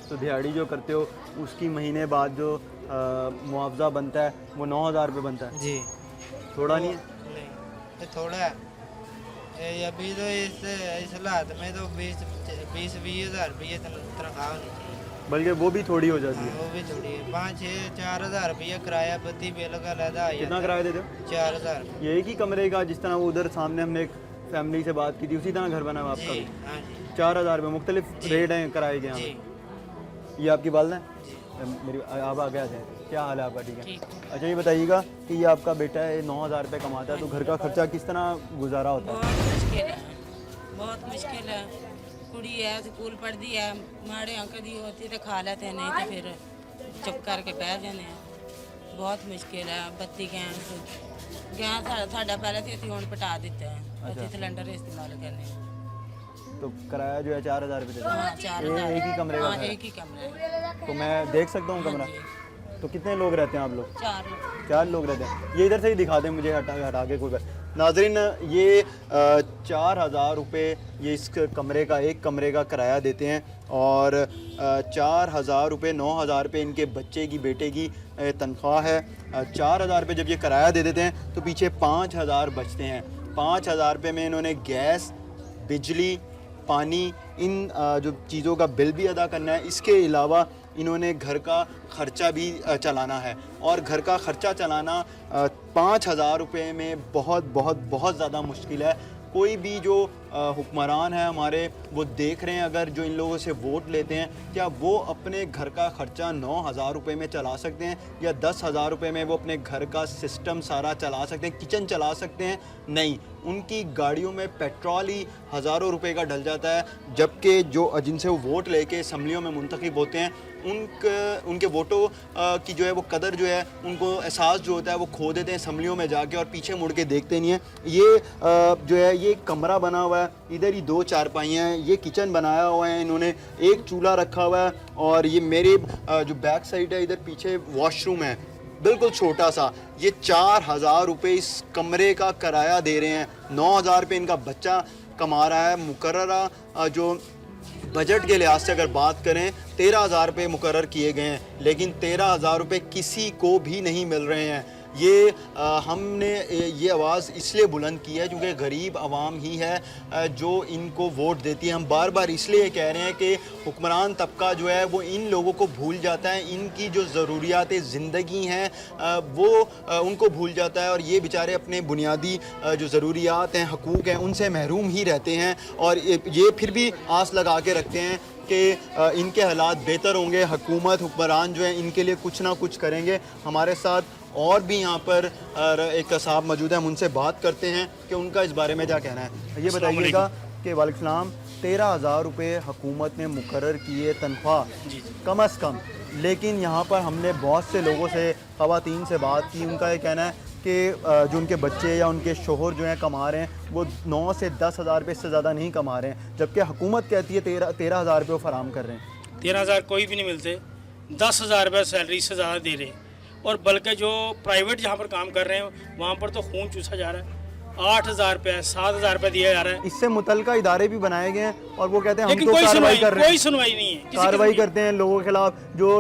S1: तो दिहाड़ी जो करते हो उसकी महीने बाद जो मुआवजा बनता है वो 9,000 रुपये बनता है?
S7: जी।
S1: थोड़ा नहीं है?
S7: नहीं, ये थोड़ा है। अभी तो इस हालात में तो 20-20 हज़ार रुपये तनख्वाह होनी चाहिए,
S1: बल्कि वो भी थोड़ी हो जाती है।
S7: वो भी थोड़ी है। 5-6-4 हज़ार रुपया किराया, बत्ती बिल का लदा।
S1: कितना किराया देते हो?
S7: 4,000।
S1: ये एक ही कमरे का, जिस तरह वो उधर सामने हमने एक फैमिली से बात की थी उसी तरह घर बना हुआ आपका
S7: जी।
S1: भी?
S7: हाँ जी।
S1: 4,000 रुपये मुख्तलिफ रेट हैं किराए के यहाँ
S7: जी।
S1: पे। ये आपकी वालदा है? मेरी आप आगे आ जाए। क्या हाल है आपका? ठीक है। अच्छा, ये बताइएगा कि ये आपका बेटा है 9,000 रुपये कमाता है, तो घर का खर्चा किस तरह गुजारा होता है?
S8: बहुत मुश्किल है, बहुत मुश्किल है। कुड़ी है, स्कूल पढ़ती है, माड़े अंक दी होती तो खा लेते, नहीं तो फिर ਚੁੱਪ ਕਰਕੇ ਬਹਿ ਜਾਂਦੇ ਆ। ਬਹੁਤ ਮੁਸ਼ਕਿਲ ਹੈ। ਬੱਤੀ ਗੈਸ ਸਾਡਾ ਪਹਿਲਾਂ ਤੇ ਅਸੀਂ ਹੁਣ ਪਟਾ ਦਿੱਤਾ ਹੈ। ਅਸੀਂ सिलेंडर इस्तेमाल करने हैं।
S1: तो किराया जो है 4,000 रुपये देते
S8: हाँ,
S1: हैं
S8: 4,000
S1: एक ही कमरे का
S8: हाँ,
S1: घर है।
S8: एक ही कमरा है।
S1: तो मैं देख सकता हूँ कमरा?
S8: हाँ
S1: तो कितने लोग रहते हैं आप लोग?
S8: 4 लोग।
S1: 4 लोग रहते हैं। ये इधर से ही दिखा दें मुझे, हटा के कोई बात। नाजरीन, ये 4,000 रुपये ये इस कमरे का, एक कमरे का किराया देते हैं और 4,000 रुपये, 9,000 रुपये इनके बच्चे की, बेटे की तनख्वाह है। 4,000 रुपये जब ये किराया दे देते हैं तो पीछे 5,000 बचते हैं। 5,000 रुपये में इन्होंने गैस, बिजली, पानी, इन जो चीज़ों का बिल भी अदा करना है। इसके अलावा इन्होंने घर का ख़र्चा भी चलाना है और घर का ख़र्चा चलाना 5,000 रुपये में बहुत बहुत बहुत ज़्यादा मुश्किल है। कोई भी जो हुक्मरान है हमारे, वो देख रहे हैं अगर जो इन लोगों से वोट लेते हैं, क्या वो अपने घर का ख़र्चा 9,000 रुपये में चला सकते हैं या 10,000 रुपये में वो अपने घर का सिस्टम सारा चला सकते हैं, किचन चला सकते हैं? नहीं, उनकी गाड़ियों में पेट्रोल ही हज़ारों रुपए का डल जाता है। जबकि जो जिनसे वो वोट लेके असम्बलियों में मुंतखब होते हैं, उनके वोटों की जो है वो कदर जो है, उनको एहसास जो होता है वो खो देते हैं असम्बलियों में जाके और पीछे मुड़ के देखते नहीं हैं। ये जो है ये कमरा बना हुआ है, इधर ही 2 चारपाइयाँ हैं, ये किचन बनाया हुआ है इन्होंने, एक चूल्हा रखा हुआ है और ये मेरे जो बैक साइड है इधर पीछे वॉशरूम है बिल्कुल छोटा सा। ये 4,000 रुपये इस कमरे का किराया दे रहे हैं। 9,000 रुपये इनका बच्चा कमा रहा है। मुकर्ररा जो बजट के लिहाज से अगर बात करें 13,000 रुपये मुकर्रर किए गए हैं, लेकिन 13,000 रुपये किसी को भी नहीं मिल रहे हैं। ये हमने ये आवाज़ इसलिए बुलंद की है क्योंकि गरीब आवाम ही है जो इनको वोट देती है। हम बार बार इसलिए कह रहे हैं कि हुक्मरान तबका जो है वो इन लोगों को भूल जाता है, इनकी जो ज़रूरियात ज़िंदगी हैं वो उनको भूल जाता है और ये बेचारे अपने बुनियादी जो ज़रूरियात हैं, हकूक़ हैं, उनसे महरूम ही रहते हैं और ये फिर भी आस लगा के रखते हैं कि इनके हालात बेहतर होंगे, हुकूमत, हुक्मरान जो है इनके लिए कुछ ना कुछ करेंगे। हमारे साथ और भी यहाँ पर एक साहब मौजूद हैं, हम उनसे बात करते हैं कि उनका इस बारे में क्या कहना है। ये बताइएगा कि वालेकुम सलाम, 13,000 रुपये हुकूमत ने मुकर्रर किए तनख्वाह कम अज़ कम, लेकिन यहाँ पर हमने बहुत से लोगों से, ख़वातीन से बात की, उनका ये कहना है कि जो उनके बच्चे या उनके शोहर जो हैं कमा रहे हैं वो 9 से 10,000 रुपये से ज़्यादा नहीं कमा रहे हैं, जबकि हुकूमत कहती है 13,000 रुपये वो फराम कर रहे हैं।
S9: 13,000 कोई भी नहीं मिलते, 10,000 रुपये सैलरी से ज़्यादा दे रहे हैं और बल्कि जो प्राइवेट जहाँ पर काम कर रहे हैं वहाँ पर तो खून चूसा जा रहा है। 8,000 रुपये, 7,000 रुपये दिया जा रहा है।
S1: इससे मुतल्लिका इदारे भी बनाए गए हैं और वो कहते हैं हम
S9: लेकिन
S1: तो कार्रवाई कर रहे हैं,
S9: कोई सुनवाई नहीं है,
S1: कार्रवाई करते हैं लोगों के खिलाफ जो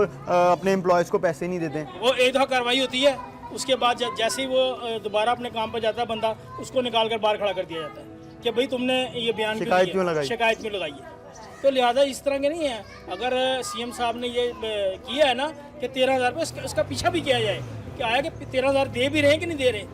S1: अपने एम्प्लॉयज़ को पैसे नहीं देते हैं।
S9: वो एक दफ़ा कार्रवाई होती है, उसके बाद जैसे ही वो दोबारा अपने काम पर जाता है बंदा, उसको निकाल कर बाहर खड़ा कर दिया जाता है कि भाई तुमने ये बयान
S1: शिकायत क्यों लगाई,
S9: शिकायत क्यों लगाई है। तो लिहाजा इस तरह के नहीं है। अगर सीएम साहब ने ये किया है ना कि 13,000 रुपये, इसका पीछा भी किया जाए कि आया कि 13,000 दे भी रहे हैं कि नहीं दे रहे।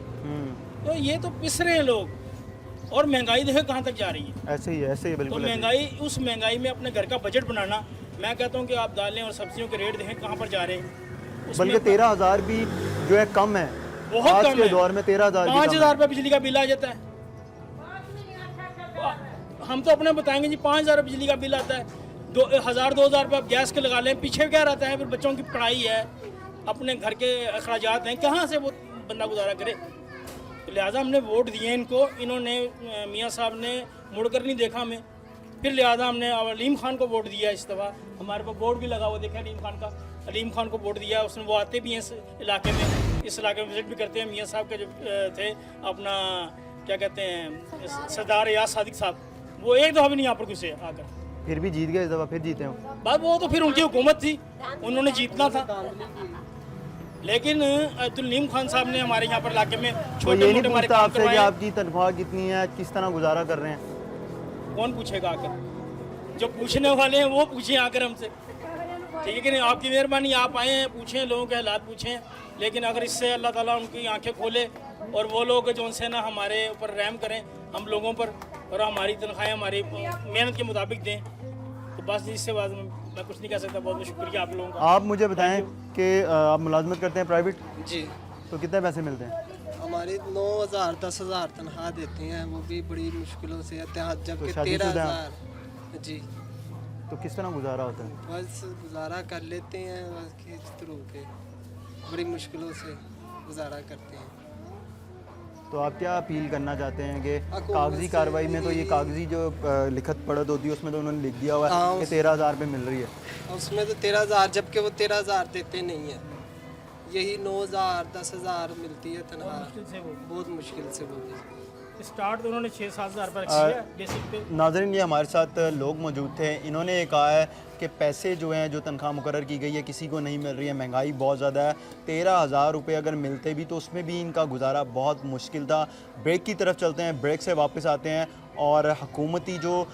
S9: तो ये तो पिस रहे हैं लोग और महंगाई देखें कहाँ तक जा रही है।
S1: ऐसे ही
S9: तो
S1: बिल्कुल।
S9: महंगाई, उस महंगाई में अपने घर का बजट बनाना, मैं कहता हूँ कि आप दालें और सब्जियों के रेट देखें कहाँ पर जा रहे हैं।
S1: बल्कि 13,000 भी जो है कम है,
S9: बहुत
S1: आज
S9: कम
S1: के
S9: है।
S1: दौर में 13,000
S9: 5,000 रुपये बिजली का बिल आ जाता है। हम तो अपने बताएंगे जी 5,000 बिजली का बिल आता है, 1,000-2,000 रुपये आप गैस के लगा लें, पीछे क्या रहता है, फिर बच्चों की पढ़ाई है, अपने घर के अखराजात हैं, कहाँ से वो बंदा गुजारा करे। तो लिहाजा हमने वोट दिए इनको, इन्होंने मियाँ साहब ने मुड़कर नहीं देखा हमें, फिर लिहाजा हमने अलीम खान को वोट दिया। इस दफ़ा हमारे पास बोर्ड भी लगा हुआ, देखा अलीम खान का, अलीम खान को वोट दिया। उसने, वो आते भी हैं इस इलाके में, इस इलाके में विजिट भी करते हैं। मियाँ साहब के जो थे अपना क्या कहते हैं सरदार याद सादिक साहब, वो एक दफ़ा भी नहीं यहाँ पर घुसे आकर,
S1: फिर भी जीत गए, इस दफ़ा फिर जीते हो।
S9: बात वो तो फिर उनकी हुकूमत थी, उन्होंने जीतना था। लेकिन अब्दुल खान साहब ने हमारे यहाँ पर इलाके में
S1: तो
S9: छोटे
S1: ये नहीं
S9: मोटे
S1: पूछता आपसे कि आपकी तनख्वाह कितनी है, किस तरह गुजारा कर रहे हैं?
S9: कौन पूछेगा आकर? जो पूछने वाले हैं वो पूछें आकर हमसे, ठीक है कि नहीं। आपकी मेहरबानी, आप आए हैं, पूछें, लोगों के हालात पूछें। लेकिन अगर इससे अल्लाह ताला उनकी आंखें खोले और वो लोग जो उनसे ना हमारे ऊपर रहम करें, हम लोगों पर, और हमारी तनख्वाहें हमारी मेहनत के मुताबिक दें, तो बस इससे बाद मैं कुछ नहीं कह सकता। बहुत बहुत शुक्रिया आप लोगों का।
S1: आप मुझे बताएं कि आप मुलाजमत करते हैं प्राइवेट?
S10: जी।
S1: तो कितने पैसे मिलते हैं?
S10: हमारी 9,000 10,000 तनख्वाह देते हैं, वो भी बड़ी मुश्किलों से, जबकि
S1: शादीशुदा
S10: 13,000। जी।
S1: तो किस तरह गुजारा होता है?
S10: बस गुजारा कर लेते हैं बस खींच थ्रू के, बड़ी मुश्किलों से गुजारा करते हैं।
S1: तो आप क्या अपील करना चाहते हैं कि
S10: हुकूमत
S1: कागजी
S10: से
S1: कार्रवाई में तो ये कागजी जो लिखत पढ़त होती है उसमें तो उन्होंने लिख दिया हुआ है कि 13,000 रुपये मिल रही है,
S10: उसमें तो 13,000, जबकि वो 13,000 देते नहीं है, यही 9,000 10,000 मिलती है तनख्वाह,
S9: से वो
S10: बहुत मुश्किल से वो भी।
S9: स्टार्ट तो उन्होंने 6-7 हज़ार पर रखी है बेसिक पे।
S1: नाज़रीन ये हमारे साथ लोग मौजूद थे, इन्होंने ये कहा है कि पैसे जो हैं जो तनख्वाह मुकर्रर की गई है किसी को नहीं मिल रही है, महंगाई बहुत ज़्यादा है, 13,000 रुपये अगर मिलते भी तो उसमें भी इनका गुजारा बहुत मुश्किल था। ब्रेक की तरफ चलते हैं, ब्रेक से वापस आते हैं और हुकूमती जो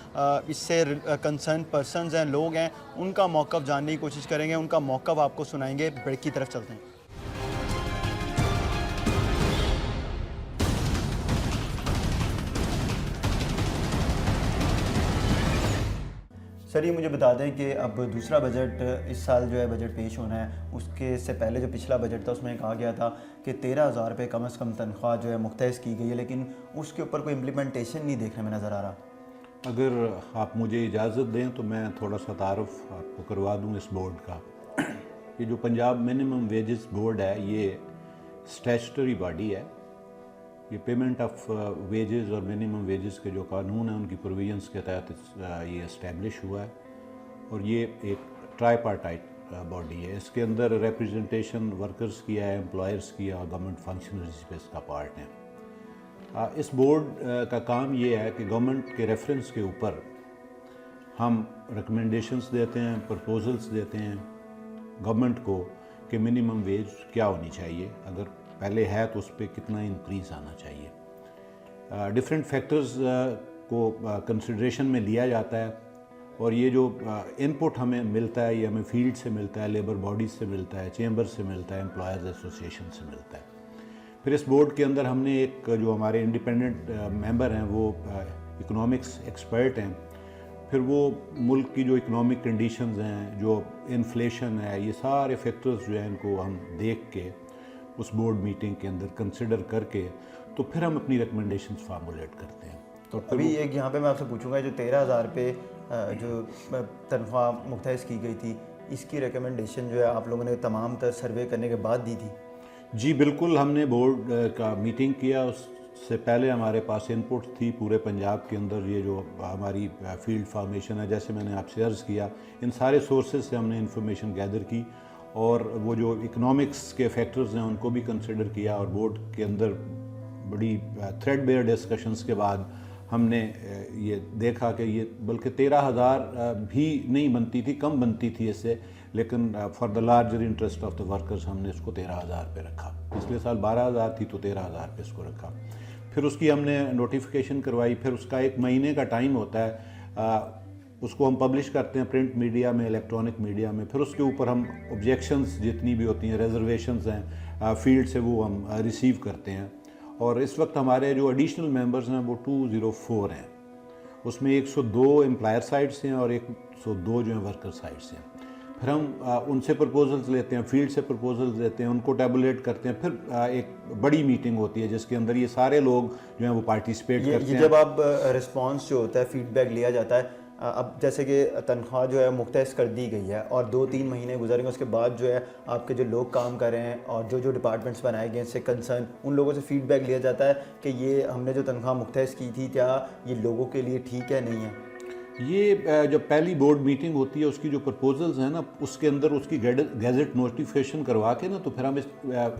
S1: इससे कंसर्न पर्सनस हैं, लोग हैं, उनका मौक़िफ़ जानने की कोशिश करेंगे, उनका मौक़िफ़ आपको सुनाएंगे। ब्रेक की तरफ चलते हैं। सर ये मुझे बता दें कि अब दूसरा बजट इस साल जो है बजट पेश होना है, उसके से पहले जो पिछला बजट था उसमें कहा गया था कि 13,000 रुपये कम से कम तनख्वाह जो है मुख्तस की गई है, लेकिन उसके ऊपर कोई इम्प्लीमेंटेशन नहीं देखने में नज़र आ रहा।
S11: अगर आप मुझे इजाज़त दें तो मैं थोड़ा सा तारुफ आपको करवा दूं इस बोर्ड का। ये जो पंजाब मिनिमम वेजेस बोर्ड है ये स्टैट्यूटरी बॉडी है, ये पेमेंट ऑफ वेजेस और मिनिमम वेजेस के जो कानून हैं उनकी प्रोविजंस के तहत ये इस्टेब्लिश हुआ है और ये एक ट्राईपार्टाइट बॉडी है। इसके अंदर रिप्रेजेंटेशन वर्कर्स की है, एम्प्लॉयर्स की है और गवर्नमेंट फंक्शनरीज पे इसका पार्ट है। इस बोर्ड का काम ये है कि गवर्नमेंट के रेफरेंस के ऊपर हम रिकमेंडेशंस देते हैं, प्रपोजल्स देते हैं गवर्नमेंट को कि मिनिमम वेज क्या होनी चाहिए, अगर पहले है तो उस पर कितना इंक्रीज़ आना चाहिए। डिफरेंट फैक्टर्स को कंसिडरेशन में लिया जाता है और ये जो इनपुट हमें मिलता है ये हमें फील्ड से मिलता है, लेबर बॉडीज़ से मिलता है, चेंबर से मिलता है, एम्प्लॉयज़ एसोसिएशन से मिलता है। फिर इस बोर्ड के अंदर हमने एक जो हमारे इंडिपेंडेंट मेंबर हैं वो इकोनॉमिक्स एक्सपर्ट हैं, फिर वो मुल्क की जो इकोनॉमिक कंडीशंस हैं, जो इन्फ्लेशन है, ये सारे फैक्टर्स जो हैं इनको हम देख के उस बोर्ड मीटिंग के अंदर कंसिडर करके तो फिर हम अपनी रिकमेंडेशंस फार्मुलेट करते हैं।
S1: तो अभी एक यहाँ पे मैं आपसे पूछूंगा जो 13,000 रुपये जो तनख्वाह मुख्तस की गई थी, इसकी रिकमेंडेशन जो है आप लोगों ने तमाम तर सर्वे करने के बाद दी थी?
S11: जी बिल्कुल, हमने बोर्ड का मीटिंग किया, उससे पहले हमारे पास इनपुट थी पूरे पंजाब के अंदर। ये जो हमारी फील्ड फार्मेशन है, जैसे मैंने आपसे अर्ज़ किया, इन सारे सोर्सेज से हमने इंफॉर्मेशन गैदर की और वो जो इकोनॉमिक्स के फैक्टर्स हैं उनको भी कंसिडर किया और बोर्ड के अंदर बड़ी थ्रेडबेयर डिस्कशंस के बाद हमने ये देखा कि ये बल्कि 13,000 भी नहीं बनती थी, कम बनती थी इससे, लेकिन for the larger interest of the workers हमने इसको 13,000 पे रखा। पिछले साल 12,000 थी तो 13,000 पे इसको रखा। फिर उसकी हमने नोटिफिकेशन करवाई, फिर उसका 1 महीने का टाइम होता है, उसको हम पब्लिश करते हैं प्रिंट मीडिया में, इलेक्ट्रॉनिक मीडिया में। फिर उसके ऊपर हम ऑब्जेक्शंस जितनी भी होती हैं, रिजर्वेशंस हैं फील्ड से, वो हम रिसीव करते हैं। और इस वक्त हमारे जो एडिशनल मेंबर्स हैं वो 204 हैं, उसमें 102 एम्प्लॉयर साइड से हैं और 102 जो हैं वर्कर साइड से हैं। फिर हम उनसे प्रपोजल्स लेते हैं, फील्ड से प्रपोजल्स लेते हैं, उनको टैबुलेट करते हैं। फिर एक बड़ी मीटिंग होती है जिसके अंदर ये सारे लोग जो हैं वो पार्टिसिपेट करते हैं।
S1: जब आप रिस्पॉन्स जो होता है, फीडबैक लिया जाता है, अब जैसे कि तनख्वाह जो है मुख्तस कर दी गई है और 2-3 महीने गुजरेंगे, उसके बाद जो है आपके जो लोग काम कर रहे हैं और जो डिपार्टमेंट्स बनाए गए हैं इससे कंसर्न, उन लोगों से फीडबैक लिया जाता है कि ये हमने जो तनख्वाह मुख्तस की थी क्या ये लोगों के लिए ठीक है, नहीं है?
S11: ये जब पहली बोर्ड मीटिंग होती है उसकी जो प्रपोजल्स हैं ना, उसके अंदर उसकी गैजेट नोटिफिकेशन करवा के ना, तो फिर हम इस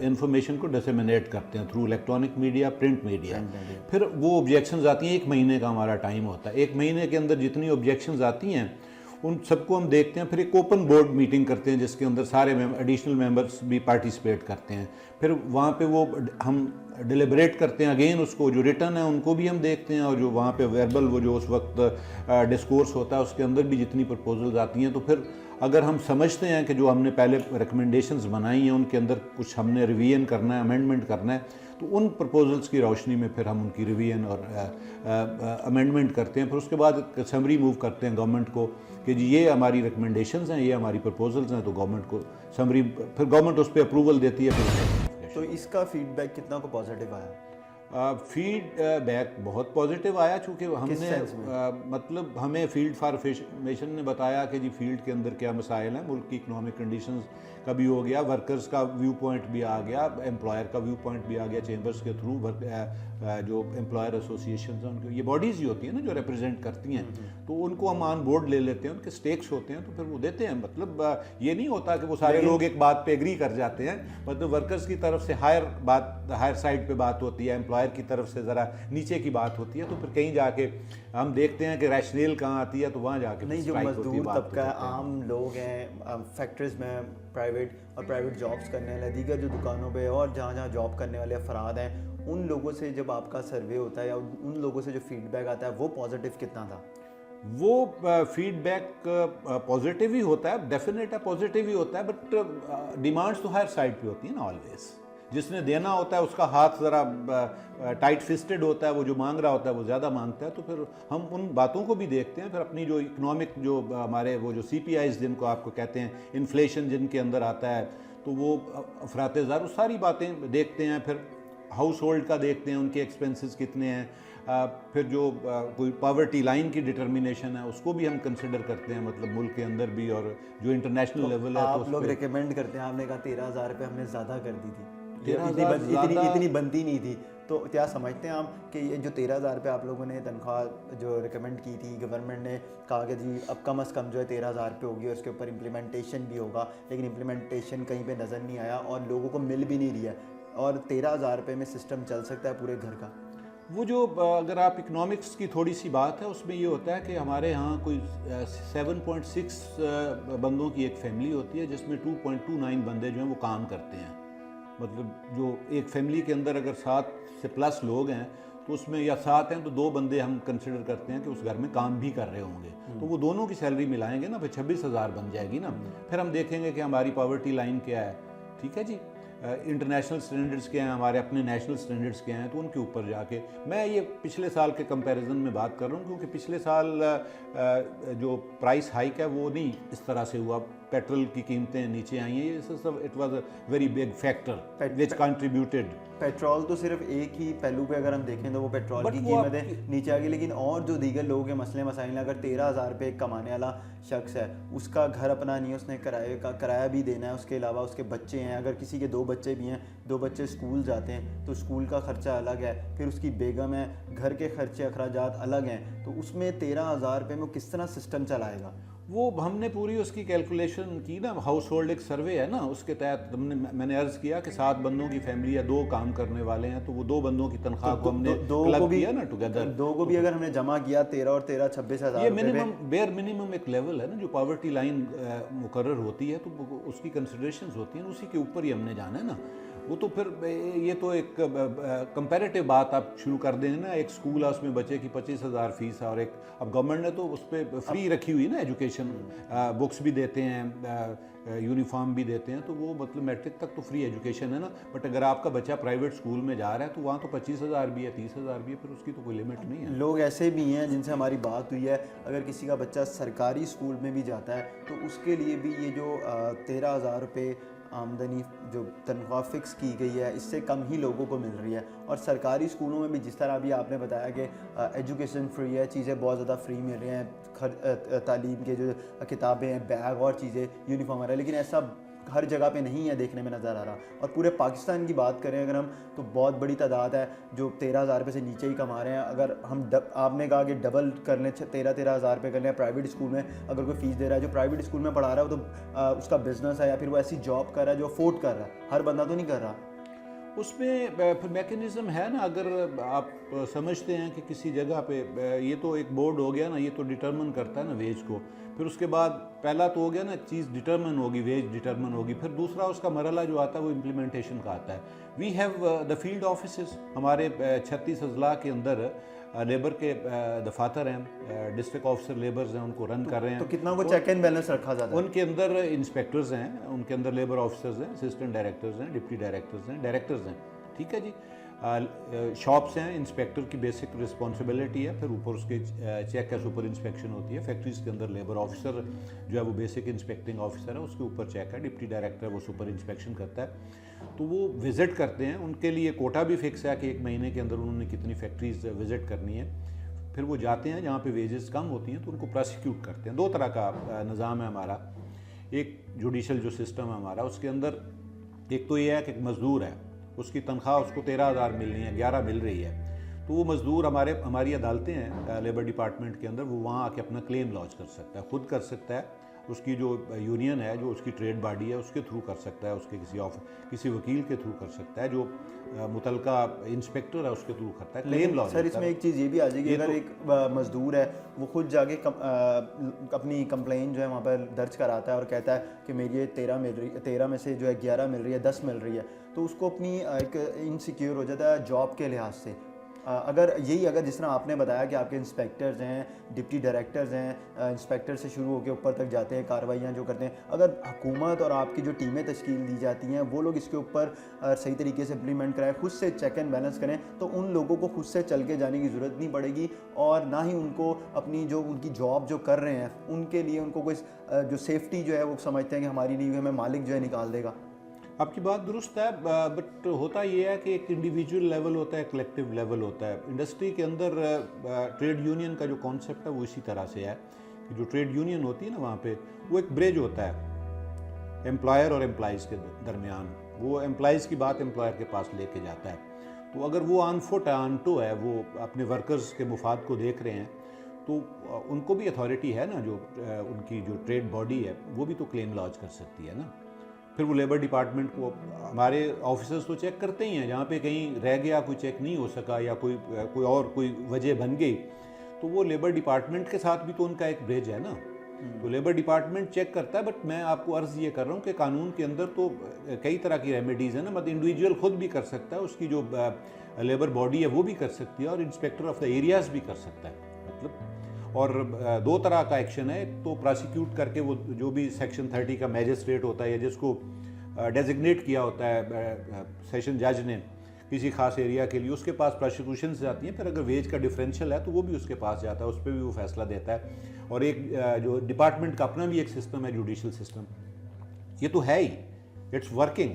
S11: इंफॉर्मेशन को डिसेमिनेट करते हैं through electronic media, print media. फिर वो ऑब्जेक्शंस आती हैं, 1 महीने का हमारा टाइम होता है। 1 महीने के अंदर जितनी ऑब्जेक्शंस आती हैं उन सबको हम देखते हैं। फिर एक ओपन बोर्ड मीटिंग करते हैं जिसके अंदर सारे एडिशनल मेंबर्स भी पार्टिसिपेट करते हैं। फिर वहाँ पे वो हम डिलिबरेट करते हैं, अगेन उसको जो रिटर्न है उनको भी हम देखते हैं और जो वहाँ पे वर्बल वो जो उस वक्त डिस्कोर्स होता है उसके अंदर भी जितनी प्रपोजल्स आती हैं, तो फिर अगर हम समझते हैं कि जो हमने पहले रिकमेंडेशंस बनाई हैं उनके अंदर कुछ हमने रिवीजन करना है, अमेंडमेंट करना है, तो उन प्रपोजल्स की रोशनी में फिर हम उनकी रिवीजन और अमेंडमेंट करते हैं। फिर उसके बाद समरी मूव करते हैं गवर्नमेंट को कि जी ये हमारी रिकमेंडेशंस हैं, ये हमारी प्रपोजल्स हैं, तो गवर्नमेंट को समरी, फिर गवर्नमेंट उस पर अप्रूवल देती है। फिर
S1: तो इसका फीडबैक कितना को पॉजिटिव आया?
S11: फीडबैक बहुत पॉजिटिव आया, चूँकि हमने
S1: सेंस में?
S11: मतलब हमें फील्ड फार्मेशन ने बताया कि जी फील्ड के अंदर क्या मसाइल हैं, मुल्क की इकोनॉमिक कंडीशंस का भी हो गया, वर्कर्स का व्यू पॉइंट भी आ गया, एम्प्लॉयर का व्यू पॉइंट भी आ गया चेंबर्स के थ्रू। जो एम्प्लॉयर एसोसिएशन हैं उनकी ये बॉडीज़ ही होती हैं ना जो रिप्रेजेंट करती हैं, तो उनको हम ऑन बोर्ड ले लेते हैं, उनके स्टेक्स होते हैं, तो फिर वो देते हैं। मतलब ये नहीं होता कि वो सारे लोग एक बात पे एग्री कर जाते हैं, मतलब वर्कर्स की तरफ से हायर साइड पे बात होती है, एम्प्लॉयर की तरफ से ज़रा नीचे की बात होती है, तो फिर कहीं जाके हम देखते हैं कि रैशनल कहाँ आती है, तो वहाँ जाके
S1: नहीं, जो
S11: strike होती है,
S1: मजदूर
S11: बात हो
S1: तबका है,
S11: जाती है।
S1: आम लोग हैं, फैक्ट्रीज में प्राइवेट जॉब्स करने वाले, दीगर जो दुकानों पे और जहाँ जहाँ जॉब करने वाले अफराद हैं, उन लोगों से जब आपका सर्वे होता है या उन लोगों से जो फीडबैक आता है वो पॉजिटिव कितना था?
S11: वो फीडबैक पॉजिटिव ही होता है, डेफिनेट है पॉजिटिव ही होता है, बट डिमांड्स तो हायर साइड पे होती है ना ऑलवेज। जिसने देना होता है उसका हाथ ज़रा टाइट फिस्टेड होता है, वो जो मांग रहा होता है वो ज़्यादा मांगता है, तो फिर हम उन बातों को भी देखते हैं। फिर अपनी जो इकोनॉमिक जो हमारे वो जो CPIs जिनको आपको कहते हैं, इन्फ्लेशन जिनके अंदर आता है, तो वो अफरात ज़र वो सारी बातें देखते हैं। फिर हाउस होल्ड का देखते हैं, उनके एक्सपेंसेस कितने हैं। फिर जो कोई पावर्टी लाइन की डिटर्मिनेशन है उसको भी हम कंसिडर करते हैं, मतलब मुल्क के अंदर भी और जो इंटरनेशनल लेवल है। तो
S1: आप लोग रिकमेंड करते हैं, आपने कहा 13,000 रुपये हमने ज़्यादा कर दी थी,
S11: 13,000
S1: इतनी बनती नहीं थी, तो क्या समझते हैं आप कि ये जो 13,000 रुपये आप लोगों ने तनख्वाह जो रिकमेंड की थी, गवर्नमेंट ने कहा कि जी अब कम अज़ कम जो है 13,000 रुपये होगी और उसके ऊपर इम्प्लीमेंटेशन भी होगा, लेकिन इम्प्लीमेंटेशन कहीं पे नज़र नहीं आया और लोगों को मिल भी नहीं रही है, और 13,000 रुपये में सिस्टम चल सकता है पूरे घर का?
S11: वो जो अगर आप इकोनॉमिक्स की थोड़ी सी बात है, उसमें ये होता है कि हमारे यहाँ कोई 7.6 बंदों की एक फैमिली होती है, जिसमें 2.29 बंदे जो हैं वो काम करते हैं। मतलब जो एक फैमिली के अंदर अगर 7 से प्लस लोग हैं, तो उसमें या 7 हैं तो 2 बंदे हम कंसिडर करते हैं कि उस घर में काम भी कर रहे होंगे, तो वो दोनों की सैलरी मिलाएंगे ना, फिर 26,000 बन जाएगी ना। फिर हम देखेंगे कि हमारी पॉवर्टी लाइन क्या है, ठीक है जी, इंटरनेशनल स्टैंडर्ड्स क्या हैं, हमारे अपने नेशनल स्टैंडर्ड्स क्या हैं, तो उनके ऊपर जाके मैं ये पिछले साल के कंपैरिजन में बात कर रहा हूँ, क्योंकि पिछले साल जो प्राइस हाइक है वो नहीं इस तरह से हुआ, पेट्रोल की कीमतें नीचे आई हैं, ये सब it was a very big factor which contributed.
S1: Petrol तो सिर्फ एक ही पहलू पे अगर हम देखें तो वो पेट्रोल की कीमतें नीचे आ गई, लेकिन और जो दीगर लोगों के मसले मसाइल, अगर 13,000 रुपये कमाने वाला शख्स है, उसका घर अपना नहीं है, उसने किराया भी देना है, उसके अलावा उसके बच्चे हैं, अगर किसी के 2 बच्चे भी हैं, 2 बच्चे स्कूल जाते हैं तो स्कूल का ख़र्चा अलग है, फिर उसकी बेगम है, घर के खर्चे अखराजात अलग हैं, तो उसमें 13,000 रुपये में वो किस तरह सिस्टम चलाएगा?
S11: वो हमने पूरी उसकी कैलकुलेशन की ना, हाउस होल्ड एक सर्वे है ना, उसके तहत मैंने अर्ज़ किया कि 7 बंदों की फैमिली या 2 काम करने वाले हैं, तो वो 2 बंदों की तनख्वाह को हमने क्लब किया ना टुगेदर,
S1: 2 को भी अगर हमने जमा किया 13 और 13 26,000
S11: ये मिनिमम बेयर मिनिमम एक लेवल है ना, जो पॉवर्टी लाइन मुकर्रर होती है, तो उसकी कंसिडरेशंस होती हैं, उसी के ऊपर ही हमने जाना है ना। वो तो फिर ये तो एक कंपैरेटिव बात आप शुरू कर दें ना, एक स्कूल है उसमें बच्चे की 25,000 फीस है, और एक अब गवर्नमेंट ने तो उस पर फ्री रखी हुई ना एजुकेशन, बुक्स भी देते हैं, यूनिफॉर्म भी देते हैं, तो वो मतलब मैट्रिक तक तो फ्री एजुकेशन है ना। बट अगर आपका बच्चा प्राइवेट स्कूल में जा रहा है तो वहाँ तो 25,000 भी है, 30,000 भी है, फिर उसकी तो कोई लिमिट नहीं है।
S1: लोग ऐसे भी हैं जिनसे हमारी बात हुई है, अगर किसी का बच्चा सरकारी स्कूल में भी जाता है तो उसके लिए भी ये जो 13,000 रुपये आमदनी जो तनख्वाह फ़िक्स की गई है, इससे कम ही लोगों को मिल रही है। और सरकारी स्कूलों में भी जिस तरह अभी आपने बताया कि एजुकेशन फ्री है, चीज़ें बहुत ज़्यादा फ्री मिल रही हैं, तालीम के जो किताबें हैं, बैग और चीज़ें, यूनिफॉर्म आ रहा है, लेकिन ऐसा हर जगह पे नहीं है देखने में नज़र आ रहा। और पूरे पाकिस्तान की बात करें अगर हम, तो बहुत बड़ी तादाद है जो 13,000 रुपये से नीचे ही कमा रहे हैं। अगर हम आपने कहा कि डबल कर लें, 13,000 रुपये कर लें प्राइवेट स्कूल में, अगर कोई फ़ीस दे रहा है, जो प्राइवेट स्कूल में पढ़ा रहा है वो तो उसका बिज़नेस है या फिर वो ऐसी जॉब कर रहा है जो अफोर्ड कर रहा है, हर बंदा तो नहीं कर रहा।
S11: उसमें फिर मैकेनिज़्म है ना, अगर आप समझते हैं कि किसी जगह पे ये तो एक बोर्ड हो गया ना, ये तो डिटरमिन करता है ना वेज को, फिर उसके बाद पहला तो हो गया ना चीज़ डिटरमिन होगी, वेज डिटरमिन होगी, फिर दूसरा उसका मरला जो आता है वो इम्प्लीमेंटेशन का आता है। We have the field offices, हमारे 36 अजला के अंदर लेबर के दफातर हैं, डिस्ट्रिक्ट ऑफिसर लेबर्स हैं, उनको रन कर रहे हैं।
S1: तो कितना को चेक एंड बैलेंस रखा जाता है?
S11: उनके अंदर इंस्पेक्टर्स हैं, उनके अंदर लेबर ऑफिसर्स हैं, असिस्टेंट डायरेक्टर्स हैं, डिप्टी डायरेक्टर्स हैं, डायरेक्टर्स हैं, ठीक है जी। शॉप्स हैं, इंस्पेक्टर की बेसिक रिस्पॉन्सिबिलिटी है, फिर ऊपर उसके चेक है, सुपर इंस्पेक्शन होती है। फैक्ट्रीज़ के अंदर लेबर ऑफिसर जो है वो बेसिक इंस्पेक्टिंग ऑफिसर है, उसके ऊपर चेक है, डिप्टी डायरेक्टर वो सुपर इंस्पेक्शन करता है। तो वो विज़िट करते हैं, उनके लिए कोटा भी फिक्स है कि 1 महीने के अंदर उन्होंने कितनी फैक्ट्रीज़ विज़िट करनी है। फिर वो जाते हैं जहाँ पे वेजेस कम होती हैं तो उनको प्रोसिक्यूट करते हैं। 2 तरह का निज़ाम है हमारा। एक जुडिशल जो सिस्टम है हमारा, उसके अंदर एक तो ये है कि एक मज़दूर है, उसकी तनख्वाह उसको 13,000 मिल रही है, 11 मिल रही है, तो वो मज़दूर हमारी अदालतें हैं लेबर डिपार्टमेंट के अंदर, वो वहाँ आके अपना क्लेम लॉन्च कर सकता है, खुद कर सकता है। उसकी जो यूनियन है, जो उसकी ट्रेड बॉडी है, उसके थ्रू कर सकता है, उसके किसी वकील के थ्रू कर सकता है, जो मुतलका इंस्पेक्टर है उसके थ्रू करता है क्लेम लॉन्च।
S1: सर इसमें एक चीज़ ये भी आ जाएगी, अगर एक मज़दूर है वो खुद जाके अपनी कंप्लेन जो है वहाँ पर दर्ज कराता है और कहता है कि मेरी ये 13 मिल रही है, 13 में से जो है 11 मिल रही है, 10 मिल रही है, तो उसको अपनी एक इनसिक्योर हो जाता है जॉब के लिहाज से। अगर जिस तरह आपने बताया कि आपके इंस्पेक्टर्स हैं, डिप्टी डायरेक्टर्स हैं, इंस्पेक्टर से शुरू होकर ऊपर तक जाते हैं, कार्रवाइयाँ जो करते हैं, अगर हुकूमत और आपकी जो टीमें तश्कील दी जाती हैं वो लोग इसके ऊपर सही तरीके से इम्प्लीमेंट कराएं, खुद से चेक एंड बैलेंस करें, तो उन लोगों को खुद से चल के जाने की ज़रूरत नहीं पड़ेगी और ना ही उनको अपनी जो उनकी जॉब जो कर रहे हैं उनके लिए उनको कोई जो सेफ्टी जो है वो समझते हैं कि हमारी नहीं हुई, हमें मालिक जो है निकाल देगा।
S11: आपकी बात दुरुस्त है, बट होता ये है कि एक इंडिविजुअल लेवल होता है, कलेक्टिव लेवल होता है। इंडस्ट्री के अंदर ट्रेड यूनियन का जो कॉन्सेप्ट है वो इसी तरह से है कि जो ट्रेड यूनियन होती है ना, वहाँ पे वो एक ब्रिज होता है एम्प्लॉयर और एम्प्लॉइज़ के दरमियान। वो एम्प्लॉइज़ की बात एम्प्लॉयर के पास लेके जाता है। तो अगर वो ऑन फुट है, ऑन टो है, वो अपने वर्कर्स के मुफाद को देख रहे हैं, तो उनको भी अथॉरिटी है ना, जो उनकी जो ट्रेड बॉडी है वो भी तो क्लेम लॉन्च कर सकती है ना। फिर वो लेबर डिपार्टमेंट को, हमारे ऑफिसर्स तो चेक करते ही हैं, जहाँ पे कहीं रह गया, कोई चेक नहीं हो सका या कोई वजह बन गई, तो वो लेबर डिपार्टमेंट के साथ भी तो उनका एक ब्रिज है ना। तो लेबर डिपार्टमेंट चेक करता है। बट मैं आपको अर्ज़ ये कर रहा हूँ कि कानून के अंदर तो कई तरह की रेमेडीज़ है ना, मतलब इंडिविजुअल खुद भी कर सकता है, उसकी जो लेबर बॉडी है वो भी कर सकती है, और इंस्पेक्टर ऑफ द एरियाज़ भी कर सकता है। मतलब और 2 तरह का एक्शन है। एक तो प्रोसिक्यूट करके वो जो भी सेक्शन 30 का मैजिस्ट्रेट होता है या जिसको डेजिग्नेट किया होता है सेशन जज ने किसी खास एरिया के लिए, उसके पास प्रोसिक्यूशन जाती हैं। फिर अगर वेज का डिफरेंशियल है तो वो भी उसके पास जाता है, उस पर भी वो फैसला देता है। और एक जो डिपार्टमेंट का अपना भी एक सिस्टम है, जुडिशल सिस्टम, ये तो है ही, it's working.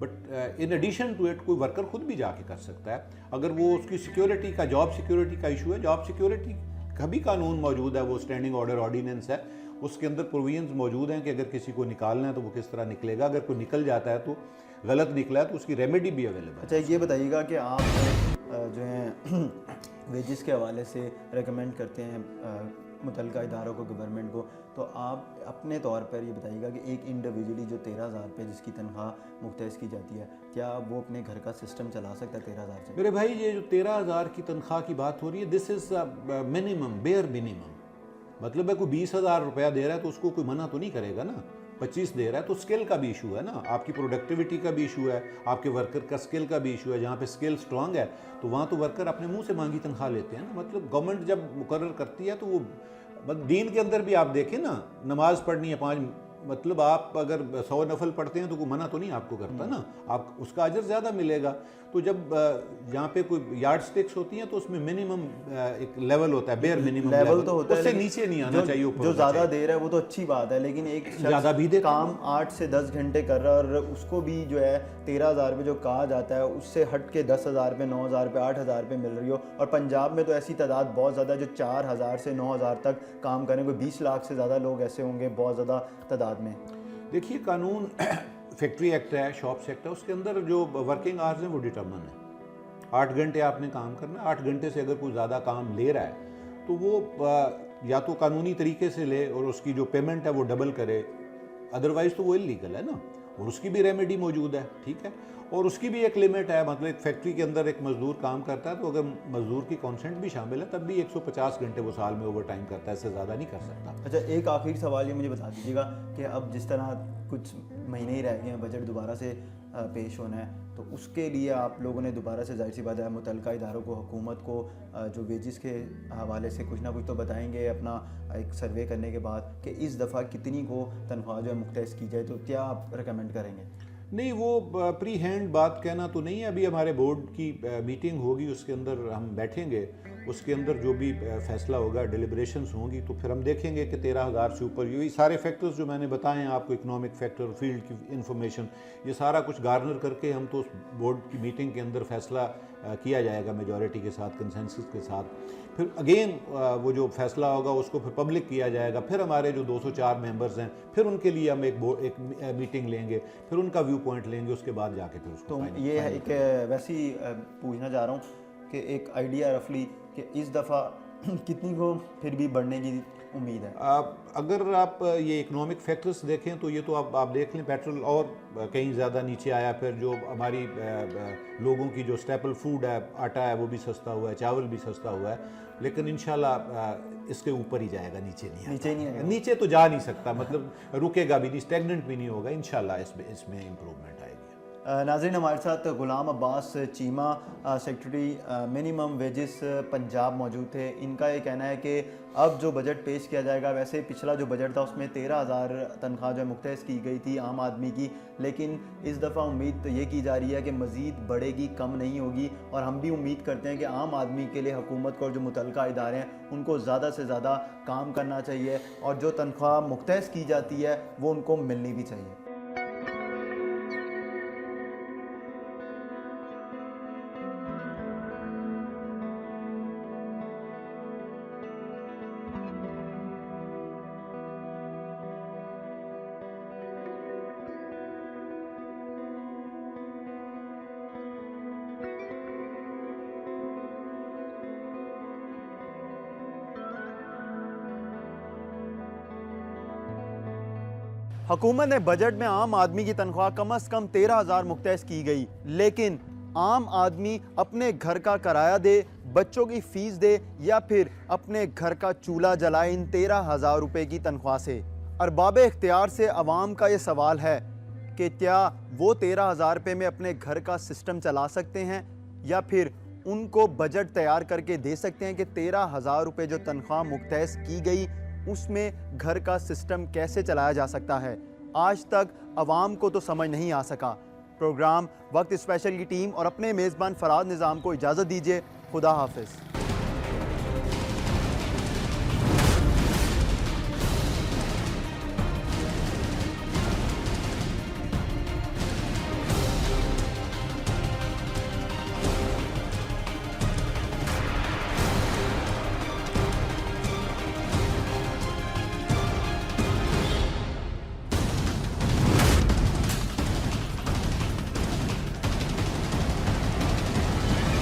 S11: But in addition to it कोई वर्कर खुद भी जाके कर सकता है। अगर वो उसकी सिक्योरिटी का, जॉब सिक्योरिटी का इशू है, जॉब सिक्योरिटी का भी कानून मौजूद है, वो स्टैंडिंग ऑर्डर ऑर्डिनेंस है, उसके अंदर प्रोविजंस मौजूद हैं कि अगर किसी को निकालना है तो वो किस तरह निकलेगा, अगर कोई निकल जाता है तो गलत निकला है तो उसकी रेमेडी भी अवेलेबल है।
S1: अच्छा, ये बताइएगा कि आप जो हैं वेजेस के हवाले से रेकमेंड करते हैं मुतल्लिका इदारों को, गवर्नमेंट को, तो आप अपने तौर पर ये बताइएगा कि एक इंडिविजुअली जो 13,000 रुपये जिसकी तनख्वाह मुख्तस की जाती है, क्या वो अपने घर का सिस्टम चला सकता है 13,000 से?
S11: मेरे भाई, ये जो 13,000 की तनख्वाह की बात हो रही है, this is minimum, bare minimum. मतलब है कोई 20,000 रुपया दे रहा है तो उसको कोई मना तो नहीं करेगा ना। 25 दे रहा है तो स्किल का भी इशू है ना, आपकी प्रोडक्टिविटी का भी इशू है, आपके वर्कर का स्किल का भी इशू है। जहाँ पे स्किल स्ट्रांग है तो वहाँ तो वर्कर अपने मुंह से मांगी तनख्वाह लेते हैं ना। मतलब गवर्नमेंट जब मुकर्रर करती है तो वो दीन के अंदर भी आप देखें ना, नमाज पढ़नी है 5, मतलब आप अगर 100 नफल पढ़ते हैं तो कोई मना तो नहीं आपको करता ना, आप उसका अजर ज़्यादा मिलेगा। तो जब यहाँ पे कोई यार्ड स्टिक्स होती हैं तो उसमें मिनिमम एक लेवल होता है, बेयर मिनिमम
S1: लेवल तो होता है,
S11: उससे नीचे नहीं आना चाहिए। ऊपर
S1: जो ज़्यादा दे रहा है वो तो अच्छी बात है, लेकिन एक
S11: ज़्यादा भी दे
S1: काम 8 से 10 घंटे कर रहा है और उसको भी जो है 13,000 रुपये जो कहा जाता है उससे हट के 10,000 रुपये, 9,000 रुपये, 8,000 रुपये मिल रही हो। और पंजाब में तो ऐसी तादाद बहुत ज़्यादा जो 4,000 से 9,000 तक काम करें, कोई 20 लाख से ज़्यादा लोग ऐसे होंगे बहुत ज़्यादा तादाद में।
S11: देखिए, कानून फैक्ट्री एक्ट है, शॉप्स एक्ट है, उसके अंदर जो वर्किंग आवर्स हैं वो डिटर्मन है। 8 घंटे आपने काम करना है। 8 घंटे से अगर कोई ज़्यादा काम ले रहा है तो वो या तो कानूनी तरीके से ले और उसकी जो पेमेंट है वो डबल करे, अदरवाइज़ तो वो इलीगल है ना। और उसकी भी रेमेडी मौजूद है, ठीक है। और उसकी भी एक लिमिट है, मतलब एक फैक्ट्री के अंदर एक मज़दूर काम करता है तो अगर मज़दूर की कॉन्सेंट भी शामिल है तब भी 150 घंटे वो साल में ओवर टाइम करता है, इससे ज़्यादा नहीं कर सकता।
S1: अच्छा, एक आखिरी सवाल ये मुझे बता दीजिएगा कि अब जिस तरह कुछ महीने ही रह गए हैं, बजट दोबारा से पेश होना है, तो उसके लिए आप लोगों ने दोबारा से, जाहिर सी बात है, मुतल्लिका इदारों को, हुकूमत को जो वेजिस के हवाले से कुछ ना कुछ तो बताएंगे अपना एक सर्वे करने के बाद कि इस दफ़ा कितनी को तनख्वाह जो है मुख्तस की जाए, तो क्या आप रिकमेंड करेंगे?
S11: नहीं, वो प्री हैंड बात कहना तो नहीं है। अभी हमारे बोर्ड की मीटिंग होगी, उसके अंदर हम बैठेंगे, उसके अंदर जो भी फैसला होगा, डिलिब्रेशंस होंगी, तो फिर हम देखेंगे कि 13,000 से ऊपर यही सारे फैक्टर्स जो मैंने बताए हैं आपको, इकोनॉमिक फैक्टर, फील्ड की इंफॉर्मेशन, ये सारा कुछ गार्नर करके हम तो उस बोर्ड की मीटिंग के अंदर फैसला किया जाएगा मेजॉरिटी के साथ, कंसेंसस के साथ। फिर अगेन वो जो फैसला होगा उसको फिर पब्लिक किया जाएगा। फिर हमारे जो 204 मेंबर्स हैं, फिर उनके लिए हम एक मीटिंग लेंगे, फिर उनका व्यू पॉइंट लेंगे, उसके बाद जाके फिर उसको
S1: तो ये है एक वैसे ही पूछना चाह रहा हूँ कि एक आइडिया रफली कि इस दफ़ा कितनी को फिर भी बढ़ने की उम्मीद है?
S11: अगर आप ये इकोनॉमिक फैक्टर्स देखें तो ये तो आप देख लें, पेट्रोल और कहीं ज़्यादा नीचे आया, फिर जो हमारी लोगों की जो स्टेपल फूड है, आटा है, वो भी सस्ता हुआ है, चावल भी सस्ता हुआ है, लेकिन इंशाल्लाह इसके ऊपर ही जाएगा, नीचे नहीं आएगा। नीचे तो जा नहीं सकता, मतलब रुकेगा भी नहीं, स्टेगनेंट भी नहीं होगा, इंशाल्लाह इसमें इम्प्रूवमेंट आएगी।
S1: नाज़रीन, हमारे साथ Ghulam Abbas Cheema, secretary minimum wages Punjab मौजूद थे। इनका ये कहना है कि अब जो बजट पेश किया जाएगा, वैसे पिछला जो बजट था उसमें 13,000 तनख्वाह जो मुख्तस की गई थी आम आदमी की, लेकिन इस दफ़ा उम्मीद तो ये की जा रही है कि मज़ीद बढ़ेगी, कम नहीं होगी। और हम भी उम्मीद करते हैं कि आम आदमी के लिए हुकूमत को और जो मुतल्लिका इदारे हैं उनको ज़्यादा से ज़्यादा काम करना चाहिए, और जो तनख्वाह मुख्तस की जाती है वो उनको मिलनी भी चाहिए। हुकूमत ने बजट में आम आदमी की तनख्वाह कम से कम 13,000 मुख्तस की गई, लेकिन आम आदमी अपने घर का किराया दे, बच्चों की फ़ीस दे या फिर अपने घर का चूल्हा जलाए इन 13,000 रुपये की तनख्वाह से। अरबाब इख्तियार से अवाम का ये सवाल है कि क्या वो 13,000 रुपये में अपने घर का सिस्टम चला सकते हैं, या फिर उनको बजट तैयार करके दे सकते हैं कि 13,000 रुपये जो तनख्वाह मुख्तस की गई उसमें घर का सिस्टम कैसे चलाया जा सकता है। आज तक अवाम को तो समझ नहीं आ सका। प्रोग्राम वक्त स्पेशल की टीम और अपने मेज़बान फराद निज़ाम को इजाज़त दीजिए। खुदा हाफिज़।